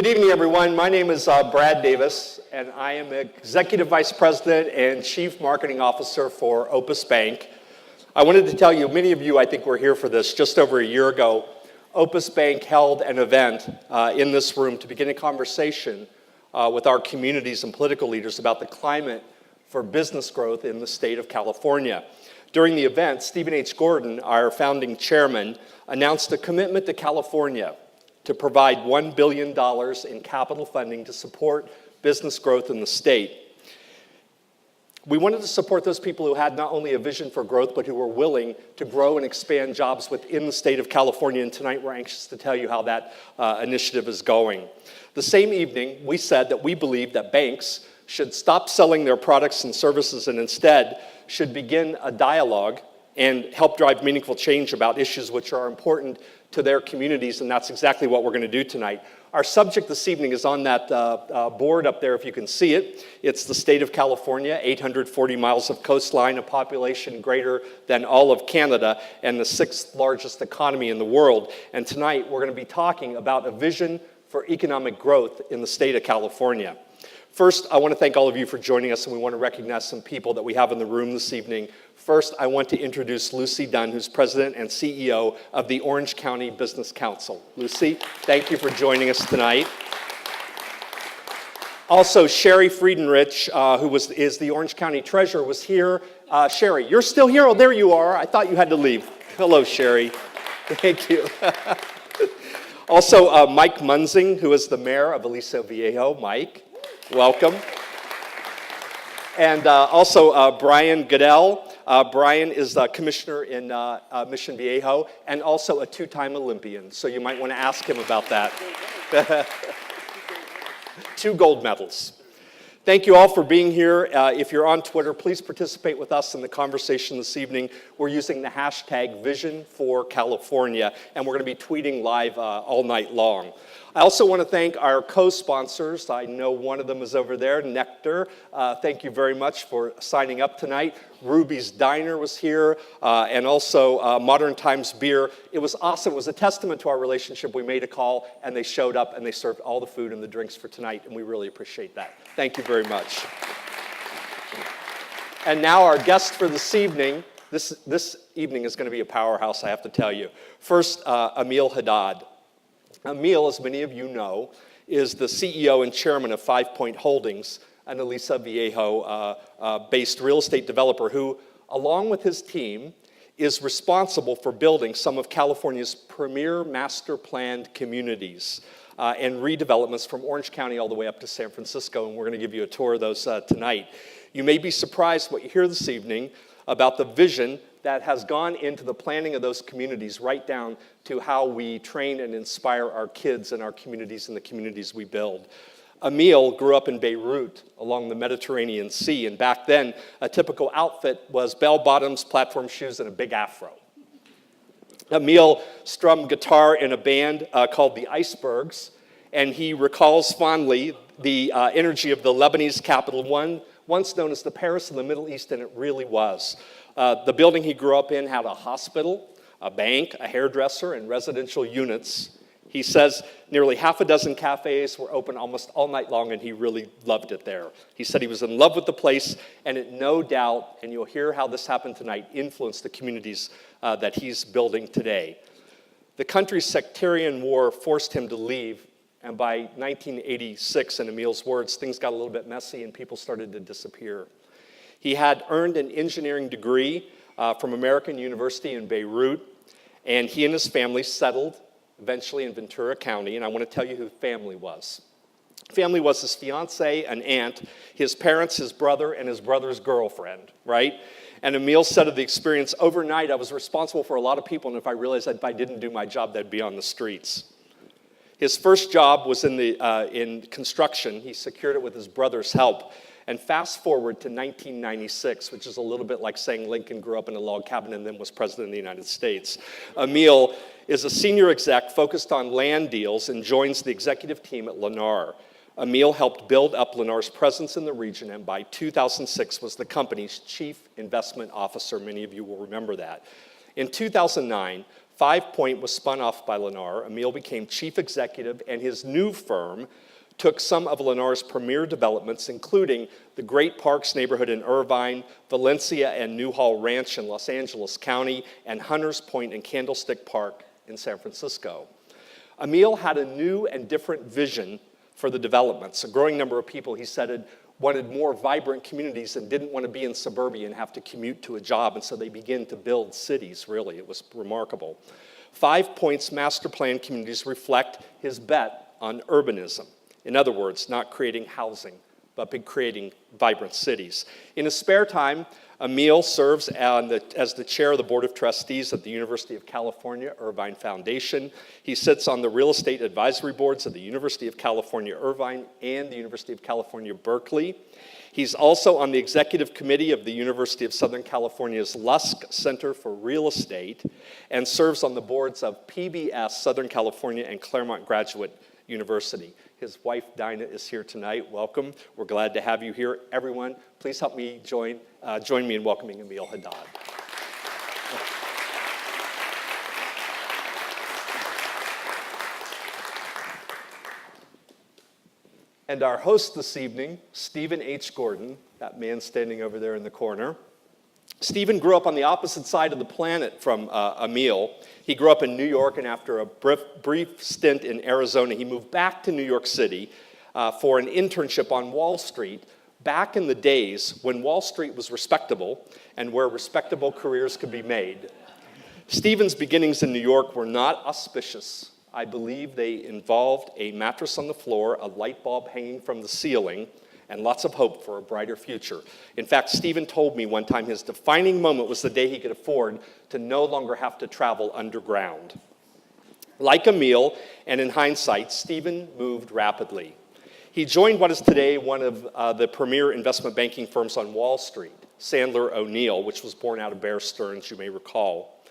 Good evening, everyone. My name is Brad Davis, and I am Executive Vice President and Chief Marketing Officer for Opus Bank. I wanted to tell you, many of you, I think, were here for this just over a year ago. Opus Bank held an event in this room to begin a conversation with our communities and political leaders about the climate for business growth in the state of California. During the event, Stephen H. Gordon, our founding chairman, announced a commitment to California to provide $1 billion in capital funding to support business growth in the state. We wanted to support those people who had not only a vision for growth, but who were willing to grow and expand jobs within the state of California. And tonight we're anxious to tell you how that initiative is going. The same evening, we said that we believe that banks should stop selling their products and services and instead should begin a dialogue and help drive meaningful change about issues which are important to their communities, and that's exactly what we're going to do tonight. Our subject this evening is on that board up there, if you can see it. It's the state of California, 840 miles of coastline, a population greater than all of Canada, and the 6th largest economy in the world. And tonight, we're going to be talking about a vision for economic growth in the state of California. First, I want to thank all of you for joining us, and we want to recognize some people that we have in the room this evening. First, I want to introduce Lucy Dunn, who's President and CEO of the Orange County Business Council. Lucy, thank you for joining us tonight. Also, Sherry Friedenrich, who is the Orange County Treasurer, was here. Sherry, you're still here? Oh, there you are. I thought you had to leave. Hello, Sherry. Thank you. Also, Mike Munzing, who is the Mayor of Aliso Viejo. Mike, welcome. And also Brian Goodell. Brian is the commissioner in Mission Viejo and also a 2-time Olympian, so you might want to ask him about that. 2 gold medals. Thank you all for being here. If you're on Twitter, please participate with us in the conversation this evening. We're using the hashtag #VisionForCalifornia, and we're going to be tweeting live all night long. I also want to thank our co-sponsors. I know one of them is over there, Nectar. Thank you very much for signing up tonight. Ruby's Diner was here, and also Modern Times Beer. It was awesome. It was a testament to our relationship. We made a call, and they showed up, and they served all the food and the drinks for tonight, and we really appreciate that. Thank you very much. And now our guest for this evening. This evening is going to be a powerhouse, I have to tell you. First, Emil Haddad. Emil, as many of you know, is the CEO and chairman of 5 Point Holdings, an Aliso Viejo-based real estate developer who, along with his team, is responsible for building some of California's premier master-planned communities and redevelopments from Orange County all the way up to San Francisco, and we're going to give you a tour of those tonight. You may be surprised what you hear this evening about the vision that has gone into the planning of those communities, right down to how we train and inspire our kids and our communities and the communities we build. Emil grew up in Beirut along the Mediterranean Sea, and back then, a typical outfit was bell-bottoms, platform shoes, and a big afro. Emil strummed guitar in a band called the Icebergs, and he recalls fondly the energy of the Lebanese capital, once known as the Paris of the Middle East, and it really was. The building he grew up in had a hospital, a bank, a hairdresser, and residential units. He says nearly half a dozen cafes were open almost all night long, and he really loved it there. He said he was in love with the place, and it no doubt, and you'll hear how this happened tonight, influenced the communities that he's building today. The country's sectarian war forced him to leave, and by 1986, in Emil's words, things got a little bit messy and people started to disappear. He had earned an engineering degree from American University in Beirut, and he and his family settled eventually in Ventura County, and I want to tell you who the family was. Family was his fiance, an aunt, his parents, his brother, and his brother's girlfriend, right? And Emil said of the experience, overnight I was responsible for a lot of people, and if I realized that if I didn't do my job, they'd be on the streets. His first job was in construction. He secured it with his brother's help. And fast forward to 1996, which is a little bit like saying Lincoln grew up in a log cabin and then was president of the United States. Emil is a senior exec focused on land deals and joins the executive team at Lennar. Emil helped build up Lennar's presence in the region, and by 2006 was the company's chief investment officer. Many of you will remember that. In 2009, Five Point was spun off by Lennar. Emil became chief executive, and his new firm took some of Lennar's premier developments, including the Great Parks neighborhood in Irvine, Valencia and Newhall Ranch in Los Angeles County, and Hunters Point and Candlestick Park in San Francisco. Emil had a new and different vision for the developments. A growing number of people, he said, wanted more vibrant communities and didn't want to be in suburbia and have to commute to a job, and so they began to build cities, really. It was remarkable. 5 Point's master plan communities reflect his bet on urbanism. In other words, not creating housing, but creating vibrant cities. In his spare time, Emil serves as the chair of the Board of Trustees at the University of California Irvine Foundation. He sits on the real estate advisory boards of the University of California Irvine and the University of California Berkeley. He's also on the executive committee of the University of Southern California's Lusk Center for Real Estate and serves on the boards of PBS Southern California and Claremont Graduate University. His wife, Dinah, is here tonight. Welcome. We're glad to have you here. Everyone, please help me join me in welcoming Emil Haddad. And our host this evening, Stephen H. Gordon, that man standing over there in the corner. Stephen grew up on the opposite side of the planet from Emil. He grew up in New York, and after a brief stint in Arizona, he moved back to New York City for an internship on Wall Street, back in the days when Wall Street was respectable and where respectable careers could be made. Stephen's beginnings in New York were not auspicious. I believe they involved a mattress on the floor, a light bulb hanging from the ceiling, and lots of hope for a brighter future. In fact, Stephen told me one time his defining moment was the day he could afford to no longer have to travel underground. Like Emil, and in hindsight, Stephen moved rapidly. He joined what is today one of the premier investment banking firms on Wall Street, Sandler O'Neill, which was born out of Bear Stearns, you may recall.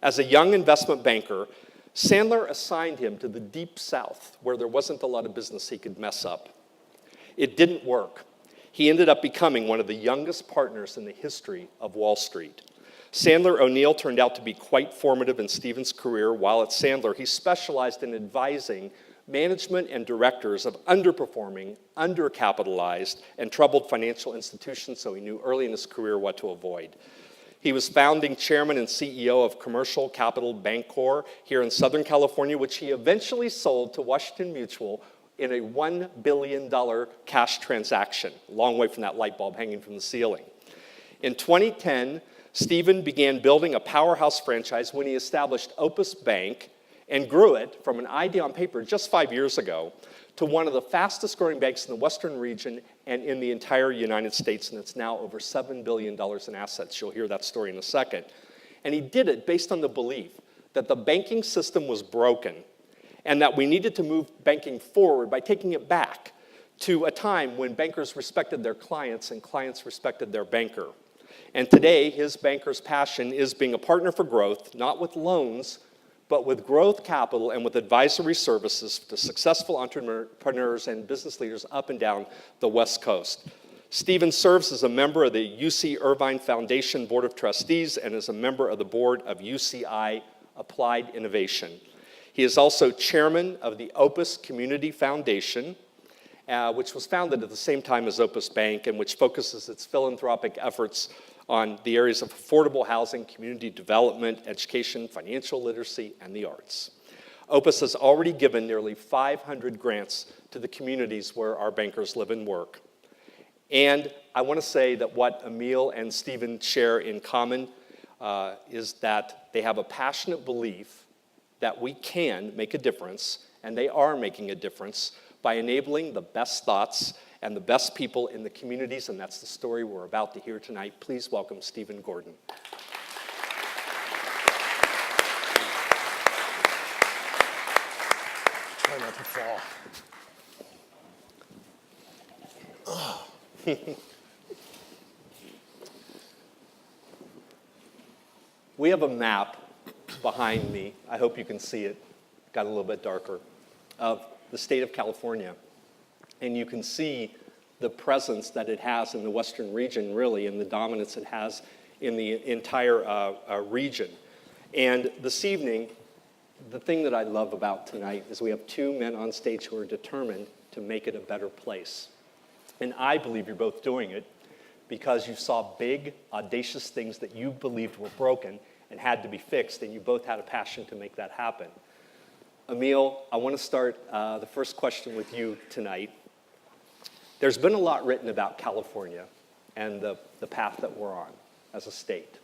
As a young investment banker, Sandler assigned him to the Deep South, where there wasn't a lot of business he could mess up. It didn't work. He ended up becoming one of the youngest partners in the history of Wall Street. Sandler O'Neill turned out to be quite formative in Stephen's career. While at Sandler, he specialized in advising management and directors of underperforming, undercapitalized, and troubled financial institutions, so he knew early in his career what to avoid. He was founding chairman and CEO of Commercial Capital Bancorp here in Southern California, which he eventually sold to Washington Mutual in a $1 billion cash transaction, a long way from that light bulb hanging from the ceiling. In 2010, Stephen began building a powerhouse franchise when he established Opus Bank and grew it from an idea on paper just 5 years ago to one of the fastest growing banks in the Western region and in the entire United States, and it's now over $7 billion in assets. You'll hear that story in a second. And he did it based on the belief that the banking system was broken and that we needed to move banking forward by taking it back to a time when bankers respected their clients and clients respected their banker. And today, his banker's passion is being a partner for growth, not with loans, but with growth capital and with advisory services to successful entrepreneurs and business leaders up and down the West Coast. Stephen serves as a member of the UC Irvine Foundation Board of Trustees and as a member of the board of UCI Applied Innovation. He is also chairman of the Opus Community Foundation, which was founded at the same time as Opus Bank and which focuses its philanthropic efforts on the areas of affordable housing, community development, education, financial literacy, and the arts. Opus has already given nearly 500 grants to the communities where our bankers live and work. And I want to say that what Emil and Stephen share in common is that they have a passionate belief that we can make a difference, and they are making a difference by enabling the best thoughts and the best people in the communities, and that's the story we're about to hear tonight. Please welcome Stephen Gordon. Try not to fall. We have a map behind me. I hope you can see it. Got a little bit darker. Of the state of California. And you can see the presence that it has in the Western region, really, and the dominance it has in the entire region. And this evening, the thing that I love about tonight is we have two men on stage who are determined to make it a better place. And I believe you're both doing it because you saw big, audacious things that you believed were broken and had to be fixed, and you both had a passion to make that happen. Emil, I want to start the first question with you tonight. There's been a lot written about California and the path that we're on as a state.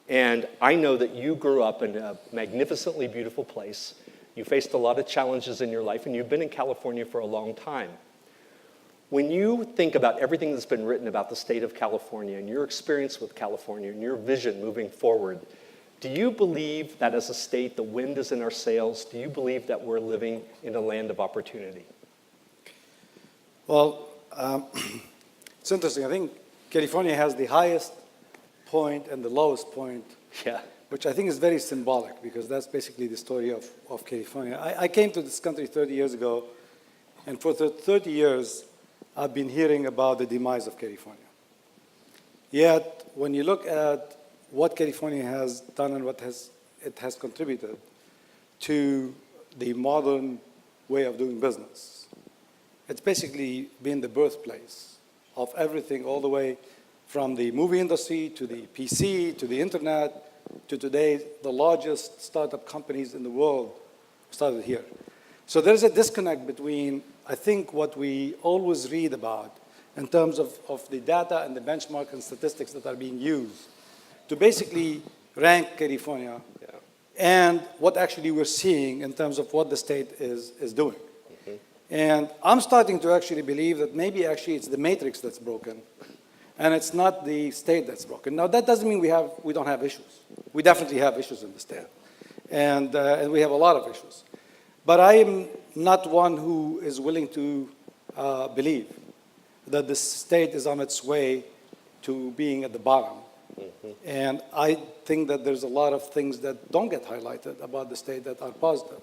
And I know that you grew up in a magnificently beautiful place. You faced a lot of challenges in your life, and you've been in California for a long time. When you think about everything that's been written about the state of California and your experience with California and your vision moving forward, do you believe that as a state the wind is in our sails? Do you believe that we're living in a land of opportunity? Well, it's interesting. I think California has the highest point and the lowest point, which I think is very symbolic because that's basically the story of California. I came to this country 30 years ago, and for 30 years, I've been hearing about the demise of California. Yet, when you look at what California has done and what it has contributed to the modern way of doing business, it's basically been the birthplace of everything, all the way from the movie industry to the PC to the internet to today, the largest startup companies in the world started here. So there's a disconnect between, I think, what we always read about in terms of the data and the benchmark and statistics that are being used to basically rank California and what actually we're seeing in terms of what the state is doing. Mm-hmm. And I'm starting to actually believe that maybe actually it's the matrix that's broken and it's not the state that's broken. Now, that doesn't mean we don't have issues. We definitely have issues in the state, and we have a lot of issues. But I am not one who is willing to believe that the state is on its way to being at the bottom. Mm-hmm. And I think that there's a lot of things that don't get highlighted about the state that are positive.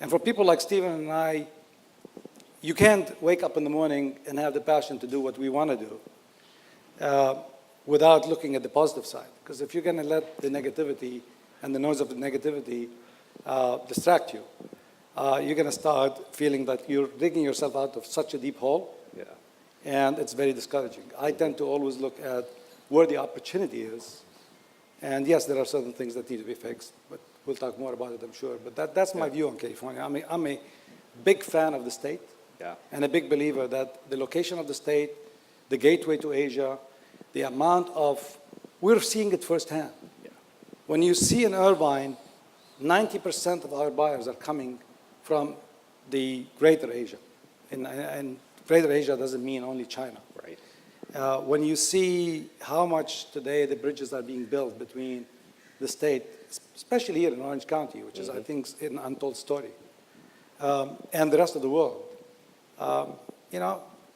And for people like Stephen and I, you can't wake up in the morning and have the passion to do what we want to do without looking at the positive side. Because if you're going to let the negativity and the noise of the negativity distract you, you're going to start feeling that you're digging yourself out of such a deep hole, and it's very discouraging. I tend to always look at where the opportunity is, and yes, there are certain things that need to be fixed, but we'll talk more about it, I'm sure. But that's my view on California. I'm a big fan of the state, and a big believer that the location of the state, the gateway to Asia, the amount of, we're seeing it firsthand. When you see in Irvine, 90% of our buyers are coming from the greater Asia. And greater Asia doesn't mean only China. Right. When you see how much today the bridges are being built between the state, especially here in Orange County, which is, I think, an untold story, and the rest of the world,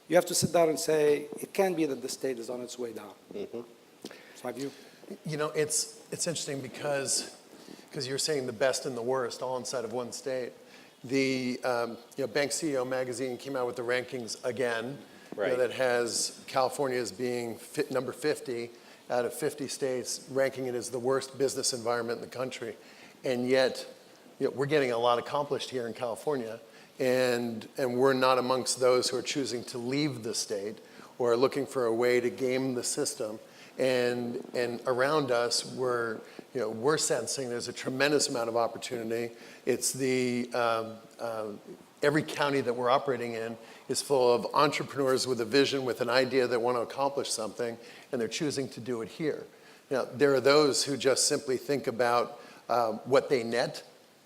you have to sit down and say, it can't be that the state is on its way down. Mm-hmm. That's my view. It's interesting because you're saying the best and the worst all inside of one state. The Bank CEO magazine came out with the rankings again, that has California as being number 50 out of 50 states, ranking it as the worst business environment in the country. And yet, we're getting a lot accomplished here in California, and we're not amongst those who are choosing to leave the state or are looking for a way to game the system. And around us, we're sensing there's a tremendous amount of opportunity. It's every county that we're operating in is full of entrepreneurs with a vision, with an idea that want to accomplish something, and they're choosing to do it here. Now, there are those who just simply think about what they net,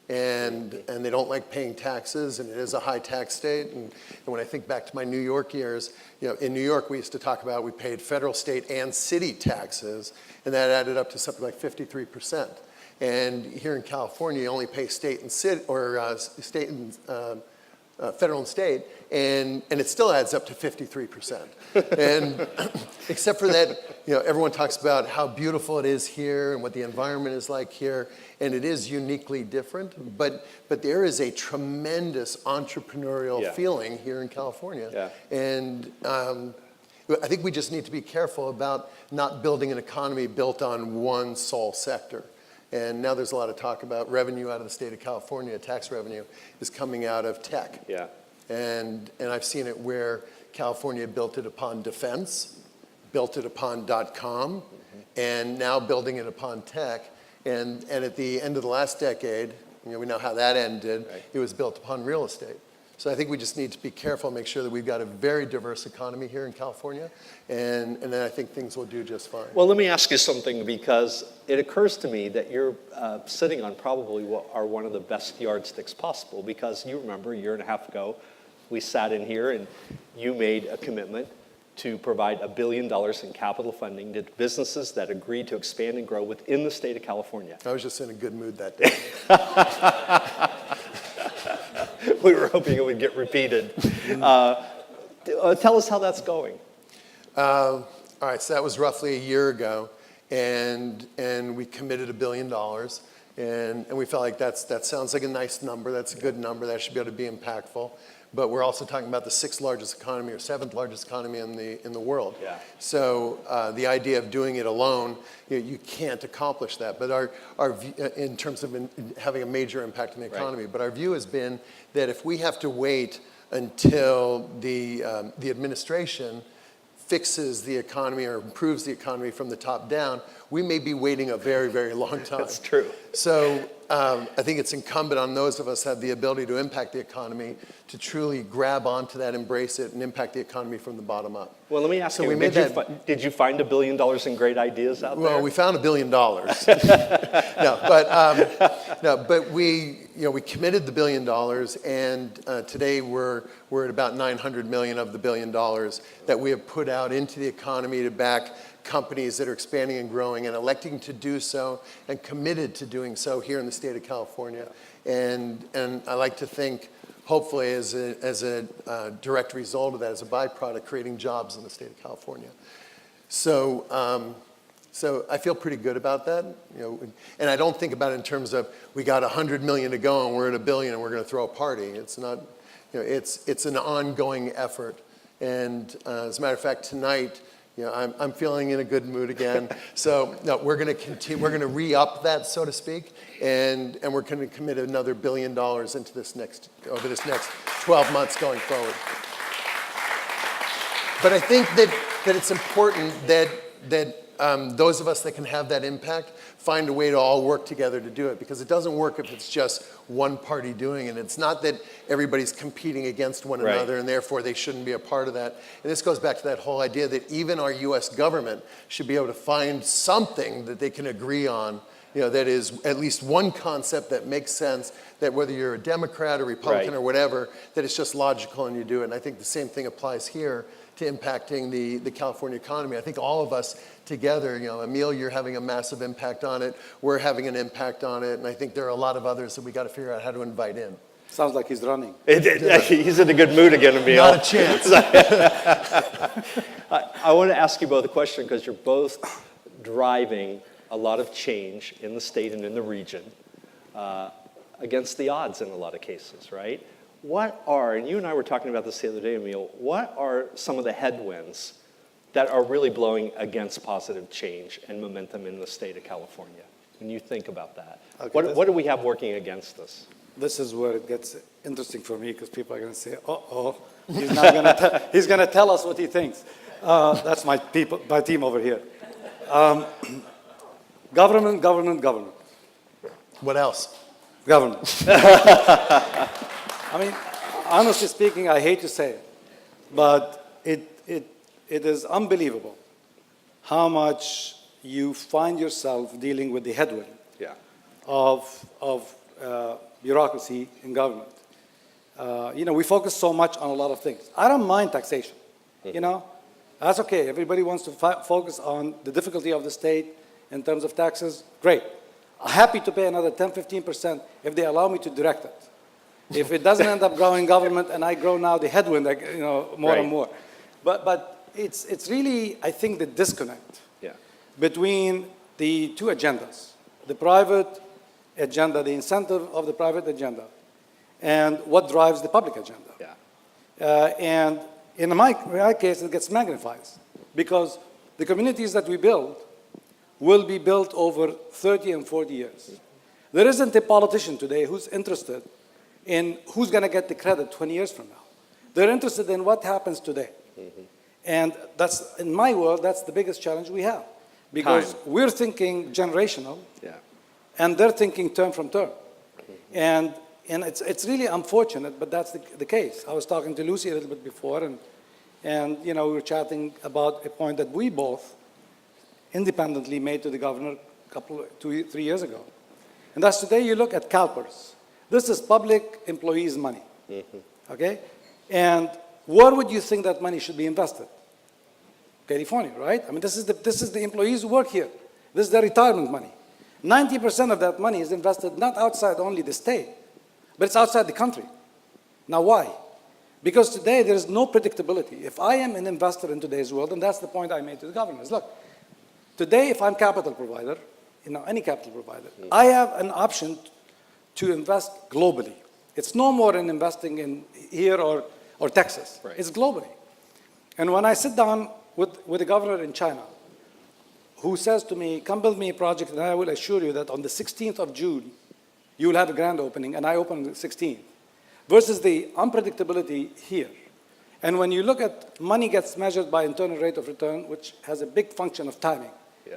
and they don't like paying taxes, and it is a high tax state. And when I think back to my New York years, in New York we used to talk about we paid federal, state, and city taxes, and that added up to something like 53%. And here in California, you only pay state and city, or state and federal and state, and it still adds up to 53%. And except for that, everyone talks about how beautiful it is here and what the environment is like here, and it is uniquely different. But there is a tremendous entrepreneurial feeling here in California, and I think we just need to be careful about not building an economy built on one sole sector. And now there's a lot of talk about revenue out of the state of California, tax revenue is coming out of tech. Yeah. And I've seen it where California built it upon defense, built it upon .com, and now building it upon tech. And at the end of the last decade, we know how that ended, Right. It was built upon real estate. So I think we just need to be careful, make sure that we've got a very diverse economy here in California, and then I think things will do just fine. Well, let me ask you something, because it occurs to me that you're sitting on probably what are one of the best yardsticks possible, because you remember a year and a half ago, we sat in here and you made a commitment to provide $1 billion in capital funding to businesses that agreed to expand and grow within the state of California. I was just in a good mood that day. We were hoping it would get repeated. Tell us how that's going. All right, so that was roughly a year ago, and we committed $1 billion, and we felt like that sounds like a nice number. That's a good number. That should be able to be impactful. But we're also talking about the 6th largest economy or 7th largest economy in the world. Yeah. So the idea of doing it alone, you can't accomplish that. But our view, in terms of having a major impact on the economy, Right. but our view has been that if we have to wait until the administration fixes the economy or improves the economy from the top down, we may be waiting a very, very long time. That's true. So I think it's incumbent on those of us who have the ability to impact the economy to truly grab onto that, embrace it, and impact the economy from the bottom up. Well, let me ask So you, we made did you find $1 billion in great ideas out there? Well, we found $1 billion. But we committed the $1 billion, and today we're at about 900 million of the $1 billion that we have put out into the economy to back companies that are expanding and growing and electing to do so and committed to doing so here in the state of California. And I like to think, hopefully, as a direct result of that, as a byproduct, creating jobs in the state of California. So I feel pretty good about that, and I don't think about it in terms of we got 100 million to go and we're at $1 billion and we're going to throw a party. It's not, it's an ongoing effort. And as a matter of fact, tonight, I'm feeling in a good mood again. So no, we're going to continue. We're going to re-up that, so to speak, and we're going to commit another $1 billion into over this next 12 months going forward. But I think that it's important that those of us that can have that impact find a way to all work together to do it, because it doesn't work if it's just one party doing it. It's not that everybody's competing against one Right. another and therefore they shouldn't be a part of that. And this goes back to that whole idea that even our US government should be able to find something that they can agree on, that is at least one concept that makes sense, that whether you're a Democrat or Republican Right. or whatever, that it's just logical and you do it. And I think the same thing applies here to impacting the California economy. I think all of us together, Emil, you're having a massive impact on it. We're having an impact on it. And I think there are a lot of others that we got to figure out how to invite in. Sounds like he's running. He's in a good mood again, Emil. Not a chance. I want to ask you both a question, because you're both driving a lot of change in the state and in the region against the odds in a lot of cases, right? What are, and you and I were talking about this the other day, Emil, what are some of the headwinds that are really blowing against positive change and momentum in the state of California? When you think about that, Okay, what do we have working against us? This is where it gets interesting for me, because people are going to say, "Uh-oh, he's not going to. He's going to tell us what he thinks." That's my team over here. Government. What else? Government. I mean, honestly speaking, I hate to say it, but it is unbelievable how much you find yourself dealing with the headwind Yeah. of bureaucracy in government. We focus so much on a lot of things. I don't mind taxation, That's okay. Everybody wants to focus on the difficulty of the state in terms of taxes. Great. I'm happy to pay another 10, 15% if they allow me to direct it. If it doesn't end up growing government and I grow now the headwind, more Right. and more. But it's really, I think, the disconnect Yeah. between the two agendas, the private agenda, the incentive of the private agenda, and what drives the public agenda. Yeah. And in my case, it gets magnified because the communities that we build will be built over 30 and 40 years. There isn't a politician today who's interested in who's going to get the credit 20 years from now. They're interested in what happens today. And that's, in my world, that's the biggest challenge we have. Because Time. we're thinking generational, Yeah. and they're thinking term from term. And it's really unfortunate, but that's the case. I was talking to Lucy a little bit before, and we were chatting about a point that we both independently made to the governor 3 years ago. And that's today you look at CalPERS. This is public employees' money, okay? And where would you think that money should be invested? California, right? I mean, this is the employees who work here. This is their retirement money. 90% of that money is invested not outside only the state, but it's outside the country. Now, why? Because today there is no predictability. If I am an investor in today's world, and that's the point I made to the governors, look, today if I'm capital provider, any capital provider, I have an option to invest globally. It's no more in investing in here or Texas. Right. It's globally. And when I sit down with a governor in China who says to me, come build me a project, and I will assure you that on the 16th of June, you will have a grand opening, and I open on the 16th, versus the unpredictability here. And when you look at money gets measured by internal rate of return, which has a big function of timing. Yeah.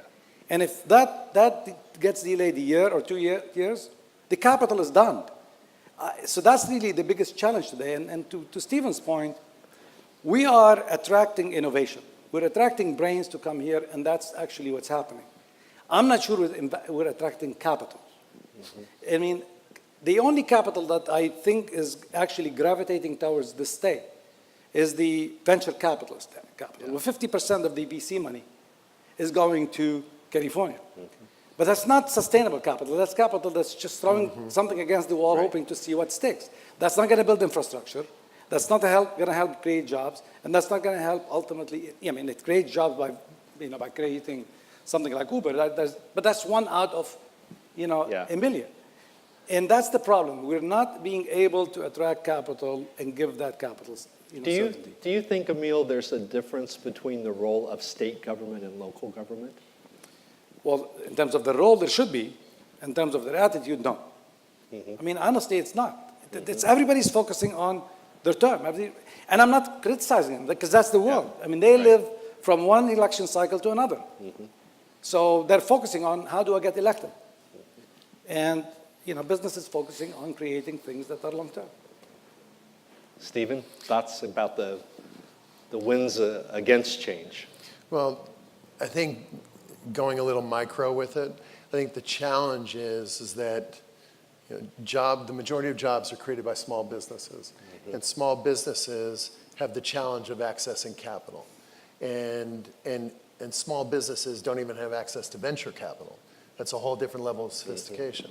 And if that gets delayed a year or 2 years, the capital is done. So that's really the biggest challenge today. And to Stephen's point, we are attracting innovation. We're attracting brains to come here, and that's actually what's happening. I'm not sure we're attracting capital. I mean, the only capital that I think is actually gravitating towards the state is the venture capitalist capital. Yeah. Well, 50% of the VC money is going to California. But that's not sustainable capital. That's capital that's just throwing something against the wall, Right. hoping to see what sticks. That's not going to build infrastructure. That's not going to help create jobs, and that's not going to help ultimately. I mean, it creates jobs by creating something like Uber. But that's one out of Yeah. a million. And that's the problem. We're not being able to attract capital and give that capital certainty. Do you think, Emil, there's a difference between the role of state government and local government? Well, in terms of the role, there should be. In terms of their attitude, no. I mean, honestly, it's not. It's everybody's focusing on their term. And I'm not criticizing them, because that's the world. I mean, they live from one election cycle to another. So they're focusing on how do I get elected. And business is focusing on creating things that are long-term. Stephen, thoughts about the winds against change? Well, I think going a little micro with it, I think the challenge is that the majority of jobs are created by small businesses. And small businesses have the challenge of accessing capital. And small businesses don't even have access to venture capital. That's a whole different level of sophistication.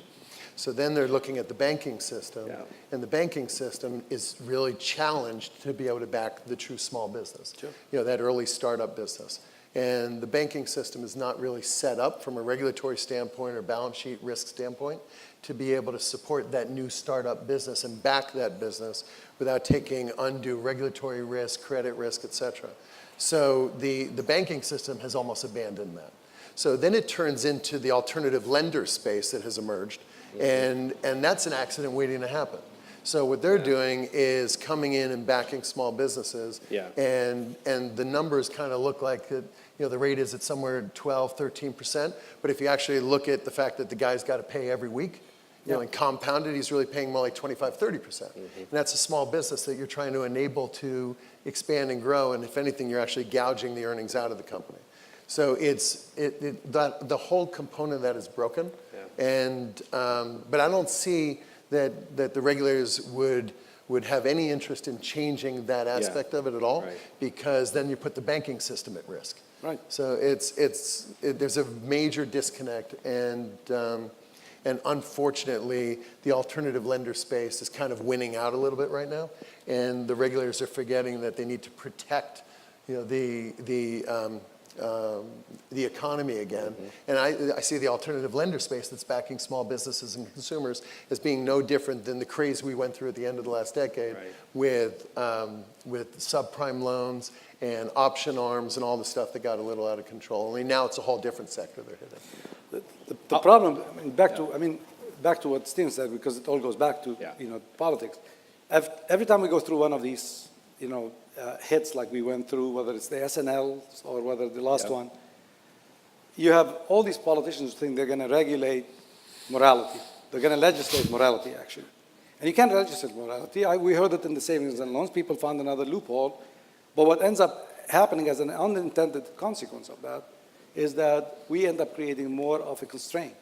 So then they're looking at the banking system, and the banking system is really challenged to be able to back the true small business, that early startup business. And the banking system is not really set up from a regulatory standpoint or balance sheet risk standpoint to be able to support that new startup business and back that business without taking undue regulatory risk, credit risk, et cetera. So the banking system has almost abandoned that. So then it turns into the alternative lender space that has emerged, and that's an accident waiting to happen. So what they're doing is coming in and backing small businesses, and the numbers kind of look like the rate is at somewhere 12, 13%. But if you actually look at the fact that the guy's got to pay every week, and compounded, he's really paying more like 25, 30%. And that's a small business that you're trying to enable to expand and grow. And if anything, you're actually gouging the earnings out of the company. So the whole component of that is broken. But I don't see that the regulators would have any interest in changing that aspect of it at all, because then you put the banking system at risk. Right. So there's a major disconnect, and unfortunately, the alternative lender space is kind of winning out a little bit right now, and the regulators are forgetting that they need to protect, the the economy again. And I see the alternative lender space that's backing small businesses and consumers as being no different than the craze we went through at the end of the last decade with subprime loans and option arms and all the stuff that got a little out of control. I mean, now it's a whole different sector they're hitting. The problem, back to what Steve said, because it all goes back to politics. Every time we go through one of these, hits like we went through, whether it's the SNL or whether the last one, you have all these politicians who think they're going to regulate morality. They're going to legislate morality, actually. And you can't legislate morality. We heard it in the savings and loans. People found another loophole. But what ends up happening as an unintended consequence of that is that we end up creating more of a constraint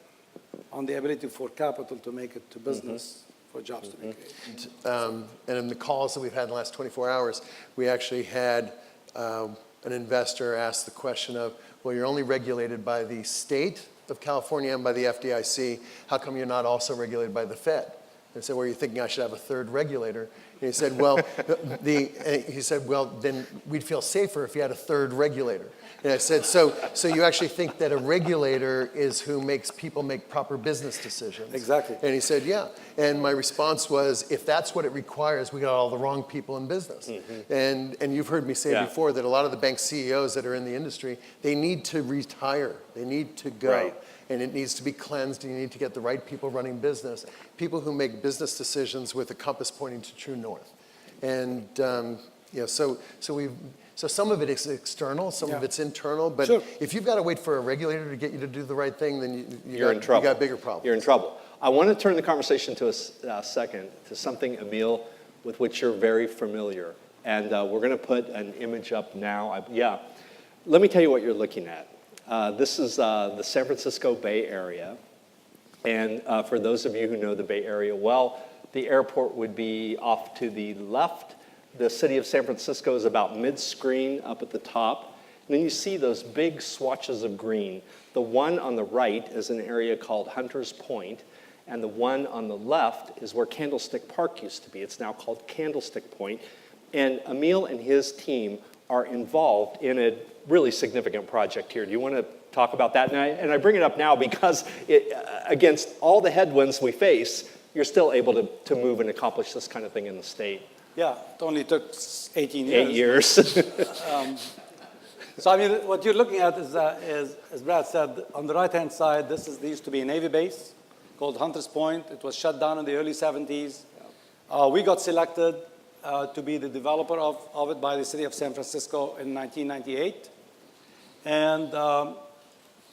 on the ability for capital to make it to business, for jobs to be created. And in the calls that we've had in the last 24 hours, we actually had an investor ask the question of, well, you're only regulated by the state of California and by the FDIC. How come you're not also regulated by the Fed? And I said, well, are you thinking I should have a third regulator? And he said, well, then we'd feel safer if you had a third regulator. And I said, so you actually think that a regulator is who makes people make proper business decisions? Exactly. And he said, yeah. And my response was, if that's what it requires, we got all the wrong people in business. And you've heard me say before that a lot of the bank CEOs that are in the industry, they need to retire. They need to go. Right. And it needs to be cleansed, and you need to get the right people running business, people who make business decisions with a compass pointing to true north. And so some of it is external, some of it's internal, but if you've got to wait for a regulator to get you to do the right thing, then you're in trouble. You got bigger problems. You're in trouble. I want to turn the conversation to a second to something, Emil, with which you're very familiar. And we're going to put an image up now. Let me tell you what you're looking at. This is the San Francisco Bay Area. And for those of you who know the Bay Area well, the airport would be off to the left. The city of San Francisco is about mid-screen up at the top. And then you see those big swatches of green. The one on the right is an area called Hunters Point. And the one on the left is where Candlestick Park used to be. It's now called Candlestick Point. And Emil and his team are involved in a really significant project here. Do you want to talk about that? And I bring it up now because against all the headwinds we face, you're still able to move and accomplish this kind of thing in the state. Yeah, it only took 18 years. 8 years. So what you're looking at is, as Brad said, on the right-hand side, there used to be a Navy base called Hunters Point. It was shut down in the early 70s. We got selected to be the developer of it by the city of San Francisco in 1998. And a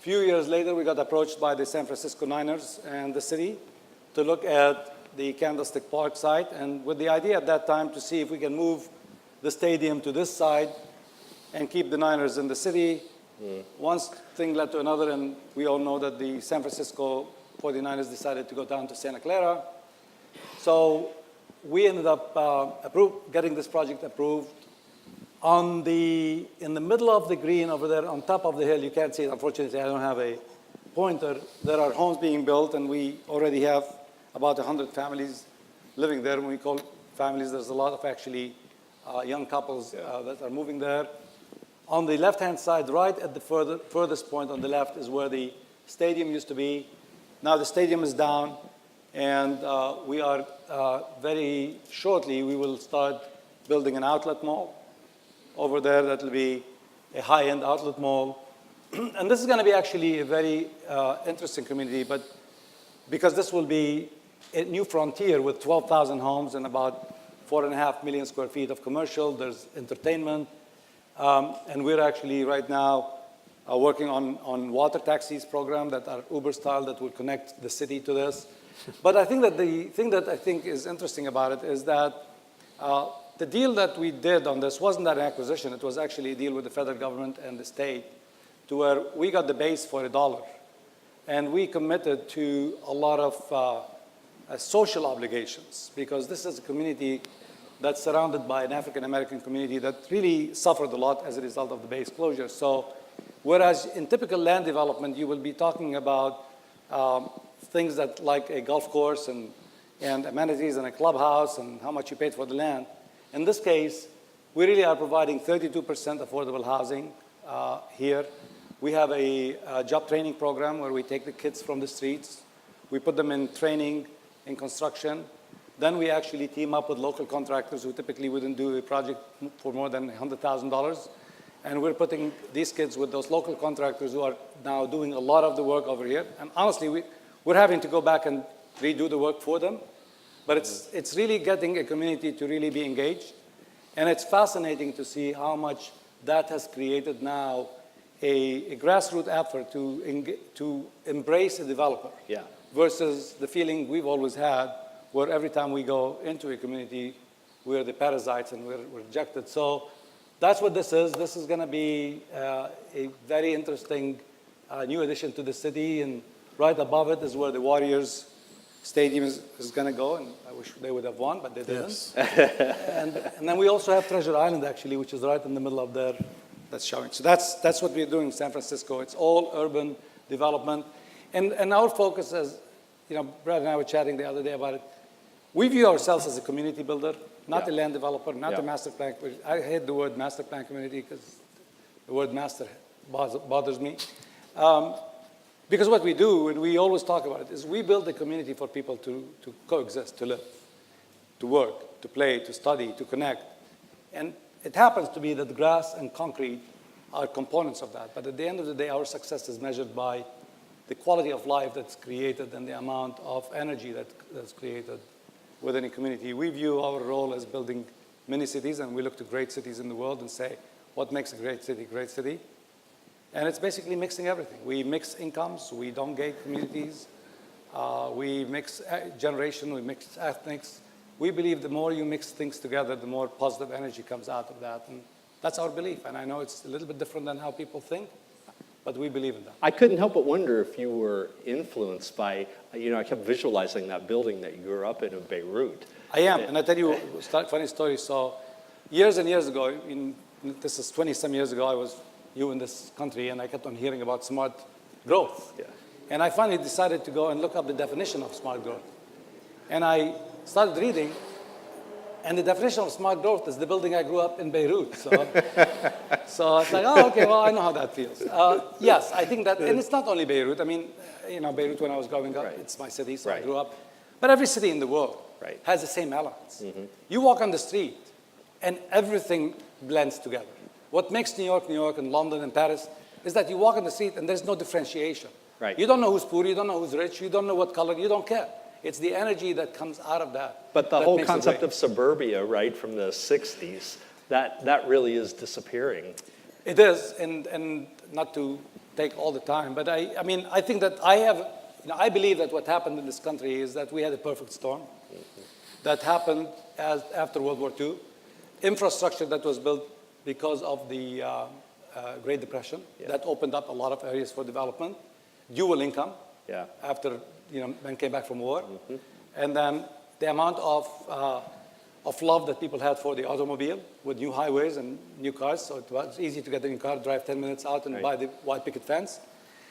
few years later, we got approached by the San Francisco Niners and the city to look at the Candlestick Park site, and with the idea at that time to see if we can move the stadium to this side and keep the Niners in the city. One thing led to another, and we all know that the San Francisco 49ers decided to go down to Santa Clara. So we ended up getting this project approved. In the middle of the green over there, on top of the hill, you can't see it, unfortunately, I don't have a pointer. There are homes being built, and we already have about 100 families living there. When we call families, there's a lot of actually young couples that are moving there. On the left-hand side, right at the furthest point on the left is where the stadium used to be. Now the stadium is down, and we are very shortly, we will start building an outlet mall over there. That will be a high-end outlet mall. And this is going to be actually a very interesting community, but because this will be a new frontier with 12,000 homes and about 4.5 million square feet of commercial. There's entertainment. And we're actually right now working on water taxis program that are Uber style that will connect the city to this. But I think that the thing that I think is interesting about it is that the deal that we did on this wasn't that an acquisition. It was actually a deal with the federal government and the state to where we got the base for $1. And we committed to a lot of social obligations, because this is a community that's surrounded by an African-American community that really suffered a lot as a result of the base closure. So whereas in typical land development, you will be talking about things that like a golf course and amenities and a clubhouse and how much you paid for the land. In this case, we really are providing 32% affordable housing here. We have a job training program where we take the kids from the streets. We put them in training in construction. Then we actually team up with local contractors who typically wouldn't do a project for more than $100,000. And we're putting these kids with those local contractors who are now doing a lot of the work over here. And honestly, we're having to go back and redo the work for them. But it's really getting a community to really be engaged. And it's fascinating to see how much that has created now a grassroots effort to embrace a developer. Yeah. Versus the feeling we've always had where every time we go into a community, we're the parasites and we're rejected. So that's what this is. This is going to be a very interesting new addition to the city. And right above it is where the Warriors Stadium is going to go. And I wish they would have won, but they didn't. Yes. And then we also have Treasure Island, actually, which is right in the middle of there. That's showing. So that's what we're doing in San Francisco. It's all urban development. And our focus is, Brad and I were chatting the other day about it. We view ourselves as a community builder, not a land developer, not a master plan. I hate the word master plan community because the word master bothers me. Because what we do, and we always talk about it, is we build a community for people to coexist, to live, to work, to play, to study, to connect. And it happens to be that the grass and concrete are components of that. But at the end of the day, our success is measured by the quality of life that's created and the amount of energy that's created within a community. We view our role as building mini cities, and we look to great cities in the world and say, what makes a great city a great city? And it's basically mixing everything. We mix incomes, we don't gate communities, we mix generation, we mix ethnics. We believe the more you mix things together, the more positive energy comes out of that. And that's our belief. And I know it's a little bit different than how people think, but we believe in that. I couldn't help but wonder if you were influenced by, I kept visualizing that building that you grew up in Beirut. I am, and I tell you a funny story. So years and years ago, this is 20-some years ago, I was new in this country, and I kept on hearing about smart growth. Yeah. And I finally decided to go and look up the definition of smart growth. And I started reading, and the definition of smart growth is the building I grew up in Beirut. So I was like, oh, okay, well, I know how that feels. Yes, I think that, and it's not only Beirut. I mean, Beirut, when I was growing up, it's my city, so I grew up. But every city in the world has the same elements. Mm-hmm. You walk on the street, and everything blends together. What makes New York, and London, and Paris is that you walk on the street, and there's no differentiation. Right. You don't know who's poor, you don't know who's rich, you don't know what color, you don't care. It's the energy that comes out of that. But the whole concept of suburbia, right, from the 60s, that really is disappearing. It is, and not to take all the time, but I think that I believe that what happened in this country is that we had a perfect storm that happened after World War II. Infrastructure that was built because of the Great Depression that opened up a lot of areas for development. Dual income after men came back from war. Mm-hmm. And then the amount of love that people had for the automobile with new highways and new cars. So it was easy to get a new car, drive 10 minutes out and buy the white picket fence.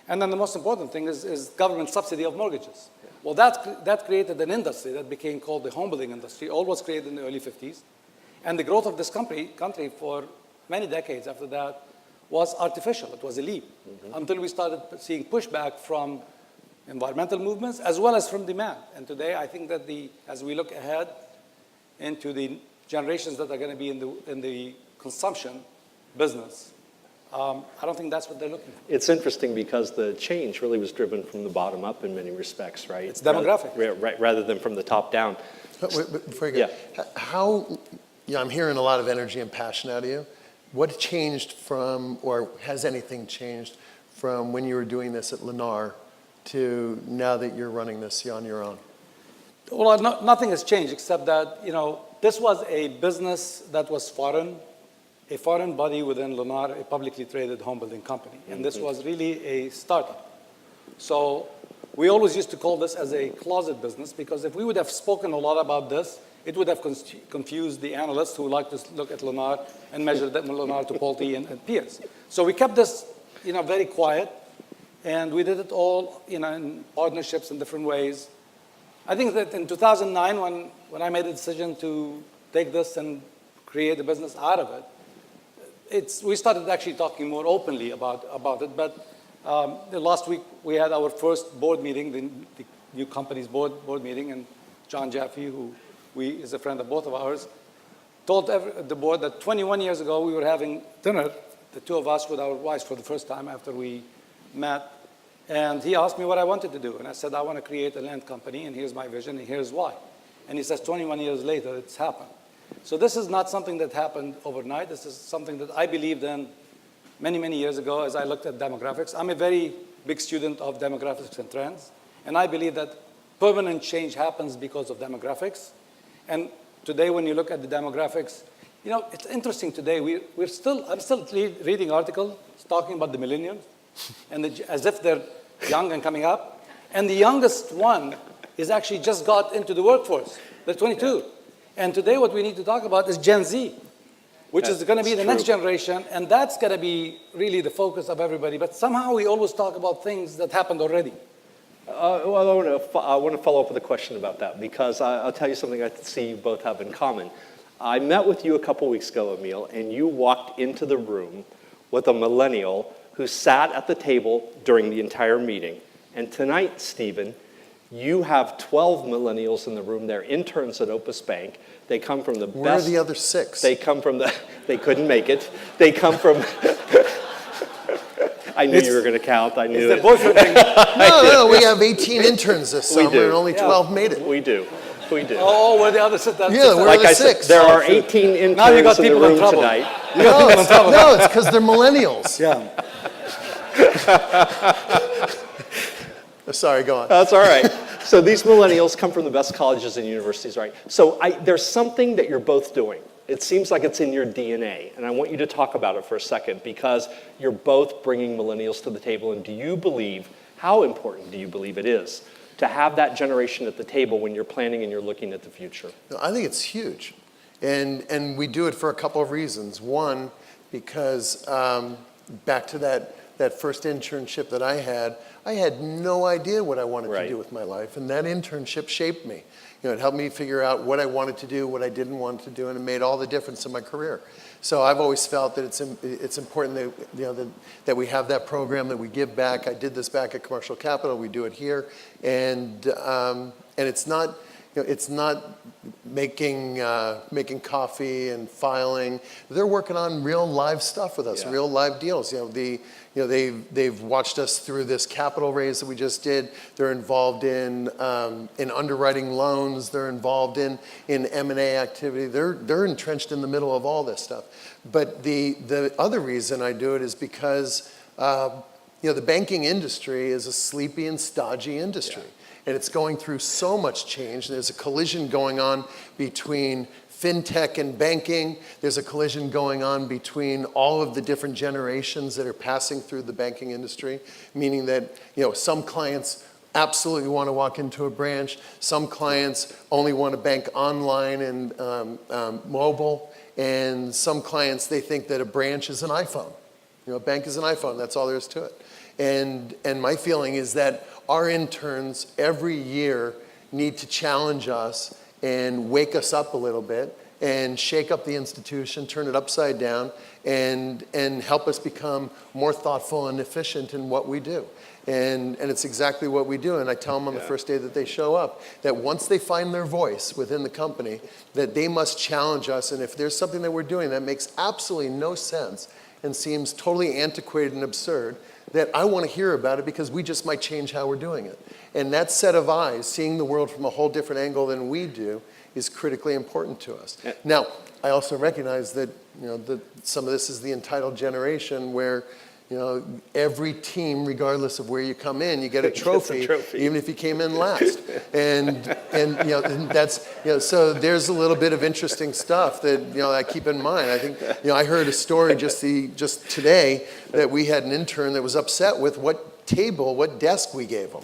And then the most important thing is government subsidy of mortgages. Yeah. Well, that created an industry that became called the home building industry. All was created in the early 50s. And the growth of this country for many decades after that was artificial. It was a leap until we started seeing pushback from environmental movements as well as from demand. And today, I think that as we look ahead into the generations that are going to be in the consumption business, I don't think that's what they're looking for. It's interesting because the change really was driven from the bottom up in many respects, right? It's demographic. Rather than from the top down. Before you go, I'm hearing a lot of energy and passion out of you. What changed from, or has anything changed from when you were doing this at Lennar to now that you're running this on your own? Well, nothing has changed except that, this was a business that was foreign, a foreign body within Lennar, a publicly traded home building company. And this was really a startup. So we always used to call this as a closet business because if we would have spoken a lot about this, it would have confused the analysts who like to look at Lennar and measure that Lennar to Pulte and peers. So we kept this, very quiet, and we did it all, in partnerships in different ways. I think that in 2009, when I made the decision to take this and create a business out of it, we started actually talking more openly about it. But the last week we had our first board meeting, the new company's board meeting, and John Jaffe, who is a friend of both of ours, told the board that 21 years ago we were having dinner, the two of us with our wives for the first time after we met. And he asked me what I wanted to do. And I said, I want to create a land company, and here's my vision, and here's why. And he says, 21 years later, it's happened. So this is not something that happened overnight. This is something that I believed in many, many years ago as I looked at demographics. I'm a very big student of demographics and trends. And I believe that permanent change happens because of demographics. And today, when you look at the demographics, you know, it's interesting today. I'm still reading articles talking about the millennials, and as if they're young and coming up. And the youngest one is actually just got into the workforce. They're 22. Yeah. And today, what we need to talk about is Gen Z, which is going to be the next generation, and that's going to be really the focus of everybody. But somehow we always talk about things that happened already. Well, I want to follow up with a question about that, because I'll tell you something I see you both have in common. I met with you a couple weeks ago, Emil, and you walked into the room with a millennial who sat at the table during the entire meeting. And tonight, Stephen, you have 12 millennials in the room. They're interns at Opus Bank. They come from the best. Where are the other 6? They come from they couldn't make it. They come from, I knew you were going to count. I knew it. No, we have 18 interns this summer, and only 12 made it. We do. Oh, where the other sit down? Yeah, where are the 6? There are 18 interns now you got in the people room in trouble. tonight. No, it's because they're millennials. Yeah. Sorry, go on. That's all right. So these millennials come from the best colleges and universities, right? So there's something that you're both doing. It seems like it's in your DNA, and I want you to talk about it for a second, because you're both bringing millennials to the table. And how important do you believe it is to have that generation at the table when you're planning and you're looking at the future? No, I think it's huge, and we do it for a couple of reasons. One, because back to that first internship that I had no idea what I wanted to do with my life, and that internship shaped me. You know, it helped me figure out what I wanted to do, what I didn't want to do, and it made all the difference in my career. So I've always felt that it's important that that we have that program, that we give back. I did this back at Commercial Capital. We do it here, and it's not. It's not making coffee and filing. They're working on real live stuff with us, real live deals. They've watched us through this capital raise that we just did. They're involved in underwriting loans. They're involved in M&A activity. They're entrenched in the middle of all this stuff. But the other reason I do it is because the banking industry is a sleepy and stodgy industry. Yeah. And it's going through so much change. There's a collision going on between fintech and banking. There's a collision going on between all of the different generations that are passing through the banking industry, meaning that some clients absolutely want to walk into a branch. Some clients only want to bank online and mobile. And some clients, they think that a branch is an iPhone. A bank is an iPhone. That's all there is to it. And my feeling is that our interns every year need to challenge us and wake us up a little bit and shake up the institution, turn it upside down, and help us become more thoughtful and efficient in what we do. And it's exactly what we do. And I tell them on the first day that they show up that once they find their voice within the company, that they must challenge us. And if there's something that we're doing that makes absolutely no sense and seems totally antiquated and absurd, that I want to hear about it, because we just might change how we're doing it. And that set of eyes, seeing the world from a whole different angle than we do, is critically important to us. Now, I also recognize that some of this is the entitled generation where every team, regardless of where you come in, you get a trophy, even if you came in last. and that's so there's a little bit of interesting stuff that I keep in mind. I think I heard a story just today that we had an intern that was upset with what desk we gave them.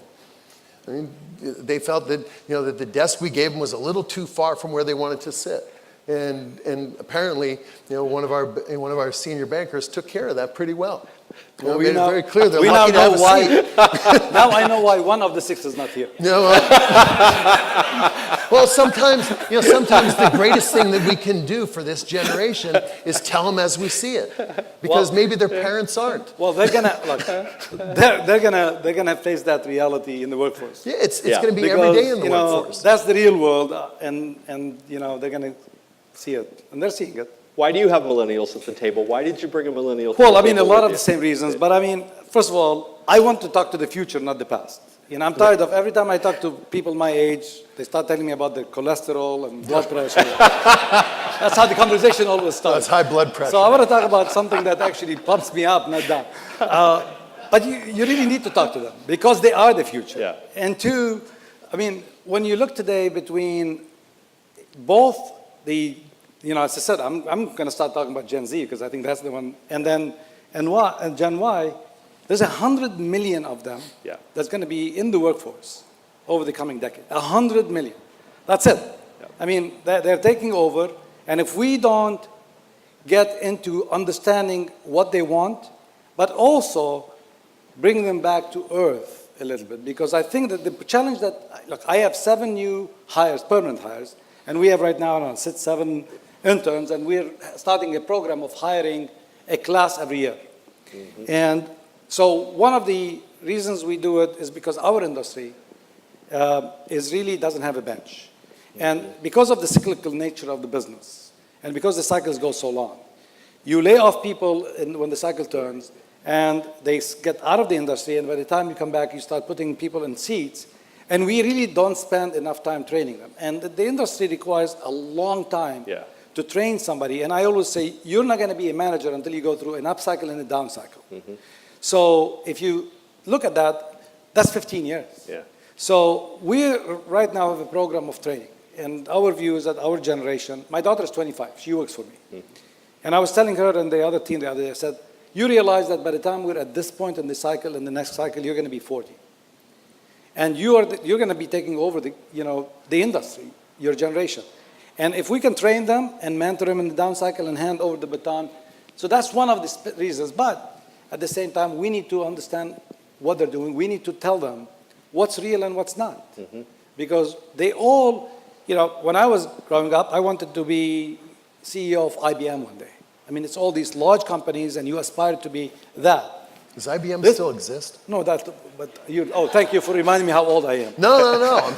I mean, they felt that that the desk we gave them was a little too far from where they wanted to sit. And apparently, one of our senior bankers took care of that pretty well. You made it very clear they're we now lucky to know have a why. seat. Now I know why one of the six is not here. No, well, sometimes the greatest thing that we can do for this generation is tell them as we see it, because maybe their parents aren't. Well, they're gonna look. They're gonna face that reality in the workforce. Yeah, it's Yeah. going to be Because, every day in the you know, workforce. that's the real world, and you know they're gonna see it, and they're seeing it. Why do you have millennials at the table? Why did you bring a millennial to Well, the I mean, a table lot with of the you? same reasons, but I mean, first of all, I want to talk to the future, not the past. You know, I'm tired of every time I talk to people my age, they start telling me about their cholesterol and blood pressure. That's how the conversation always starts. That's high blood pressure. So I want to talk about something that actually pumps me up, not down. But you really need to talk to them because they are the future. Yeah. And two, I mean, when you look today between both the, you know, as I said, I'm going to start talking about Gen Z because I think that's the one, and then and Gen Y, there's 100 million of them Yeah. that's going to be in the workforce over the coming decade. 100 million. That's it. Yeah. I mean, they're taking over, and if we don't get into understanding what they want, but also bring them back to earth a little bit, because I think that the challenge that, look, I have 7 new hires, permanent hires, and we have right now, I don't know, 7 interns, and we're starting a program of hiring a class every year. And so one of the reasons we do it is because our industry is really doesn't have a bench. And because of the cyclical nature of the business, and because the cycles go so long, you lay off people when the cycle turns, and they get out of the industry, and by the time you come back, you start putting people in seats, and we really don't spend enough time training them. And the industry requires a long time Yeah. to train somebody. And I always say, you're not going to be a manager until you go through an up cycle and a down cycle. So if you look at that, that's 15 years. Yeah. So we right now have a program of training. And our view is that our generation, my daughter is 25, she works for me. And I was telling her and the other team the other day, I said, you realize that by the time we're at this point in the cycle, in the next cycle, you're going to be 40. And you're going to be taking over the industry, your generation. And if we can train them and mentor them in the down cycle and hand over the baton, so that's one of the reasons. But at the same time, we need to understand what they're doing. We need to tell them what's real and what's not. Because they all, when I was growing up, I wanted to be CEO of IBM one day. I mean, it's all these large companies, and you aspire to be that. Does IBM still exist? No, thank you for reminding me how old I am. No. I'm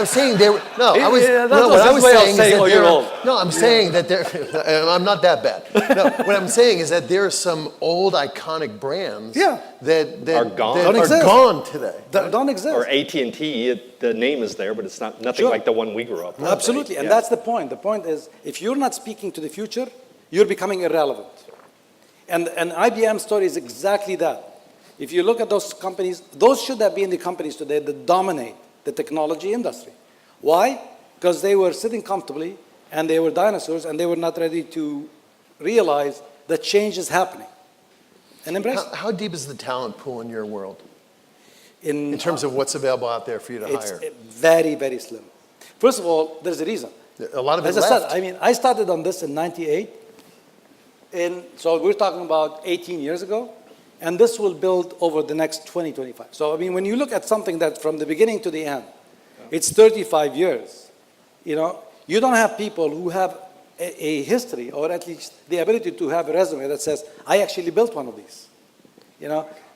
saying they were. No, I was. Yeah, No, that what I was was his way of saying is saying, that oh, you're they're. old. No, I'm saying that they're. I'm not that bad. No, what I'm saying is that there are some old iconic brands. Yeah. That Are gone. That Don't are exist. gone today. That don't exist. Or AT&T, the name is there, but it's nothing Sure. like the one we grew up with. Absolutely, right? and Yeah. that's the point. The point is, if you're not speaking to the future, you're becoming irrelevant. And IBM story is exactly that. If you look at those companies, those should have been the companies today that dominate the technology industry. Why? Because they were sitting comfortably, and they were dinosaurs, and they were not ready to realize that change is happening. And embrace it. How deep is the talent pool in your world In in terms of what's available out there for you to It's hire? very, very slim. First of all, there's a reason. A lot of it As I said, left. I mean, I started on this in '98, and so we're talking about 18 years ago, and this will build over the next 20, 25. So, I mean, when you look at something that from the beginning to the end, it's 35 years, you don't have people who have a history, or at least the ability to have a resume that says, I actually built one of these,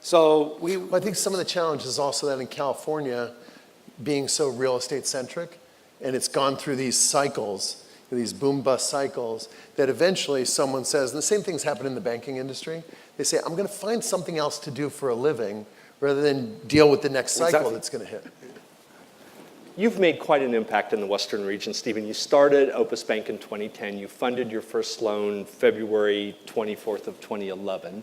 So Well, I think some of the challenge is also that in California, being so real estate centric, and it's gone through these cycles, these boom bust cycles, that eventually someone says, and the same things happen in the banking industry, they say, I'm going to find something else to do for a living rather than deal with the next cycle Exactly. that's going to hit. You've made quite an impact in the Western region, Stephen. You started Opus Bank in 2010. You funded your first loan February 24th of 2011.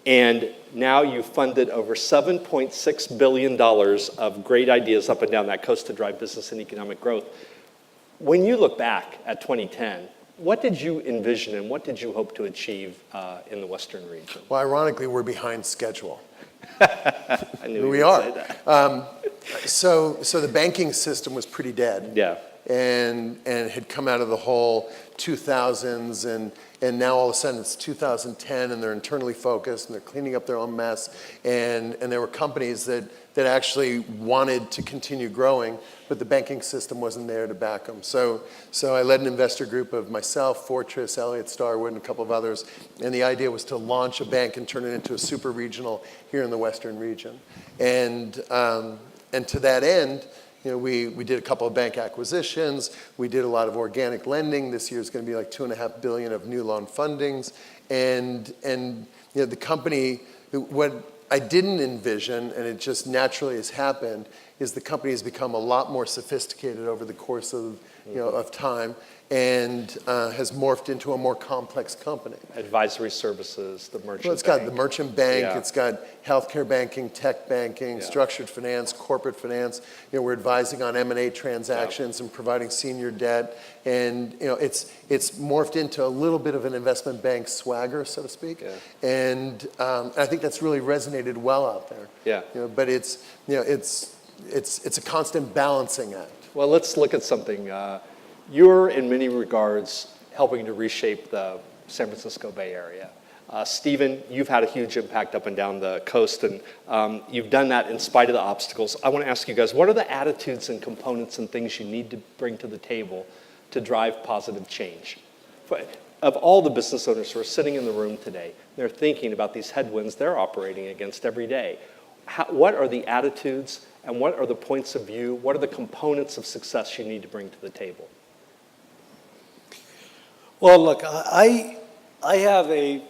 And now you've funded over $7.6 billion of great ideas up and down that coast to drive business and economic growth. When you look back at 2010, what did you envision and what did you hope to achieve in the Western region? Well, ironically, we're behind schedule. I knew We you would are. say that. So the banking system was pretty dead. Yeah. and had come out of the whole 2000s, and now all of a sudden it's 2010 and they're internally focused and they're cleaning up their own mess, and there were companies that actually wanted to continue growing, but the banking system wasn't there to back them. So I led an investor group of myself, Fortress, Elliott Starwood, and a couple of others, and the idea was to launch a bank and turn it into a super regional here in the Western region. And to that end, you know, we did a couple of bank acquisitions. We did a lot of organic lending. This year is going to be like $2.5 billion of new loan fundings. And you know, the company, what I didn't envision, and it just naturally has happened, is the company has become a lot more sophisticated over the course of, you know, of time, and has morphed into a more complex company. Advisory services, the merchant Well, it's got bank. the merchant bank, Yeah. it's got healthcare banking, tech banking, Yeah. structured finance, corporate finance. You know, we're advising on M&A transactions and providing senior debt. And, you know, it's morphed into a little bit of an investment bank swagger, so to speak. Yeah. And I think that's really resonated well out there. Yeah. You know, but it's a constant balancing act. Well, let's look at something. You're, in many regards, helping to reshape the San Francisco Bay Area. Stephen, you've had a huge impact up and down the coast, and you've done that in spite of the obstacles. I want to ask you guys, what are the attitudes and components and things you need to bring to the table to drive positive change? Of all the business owners who are sitting in the room today, they're thinking about these headwinds they're operating against every day. What are the attitudes and what are the points of view? What are the components of success you need to bring to the table? Well, look, I have an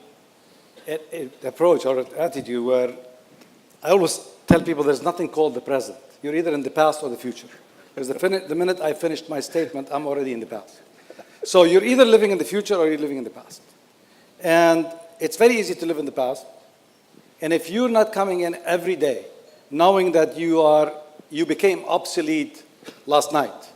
approach or an attitude where I always tell people there's nothing called the present. You're either in the past or the future. Because the minute I finished my statement, I'm already in the past. So you're either living in the future or you're living in the past. And it's very easy to live in the past. And if you're not coming in every day knowing that you became obsolete last night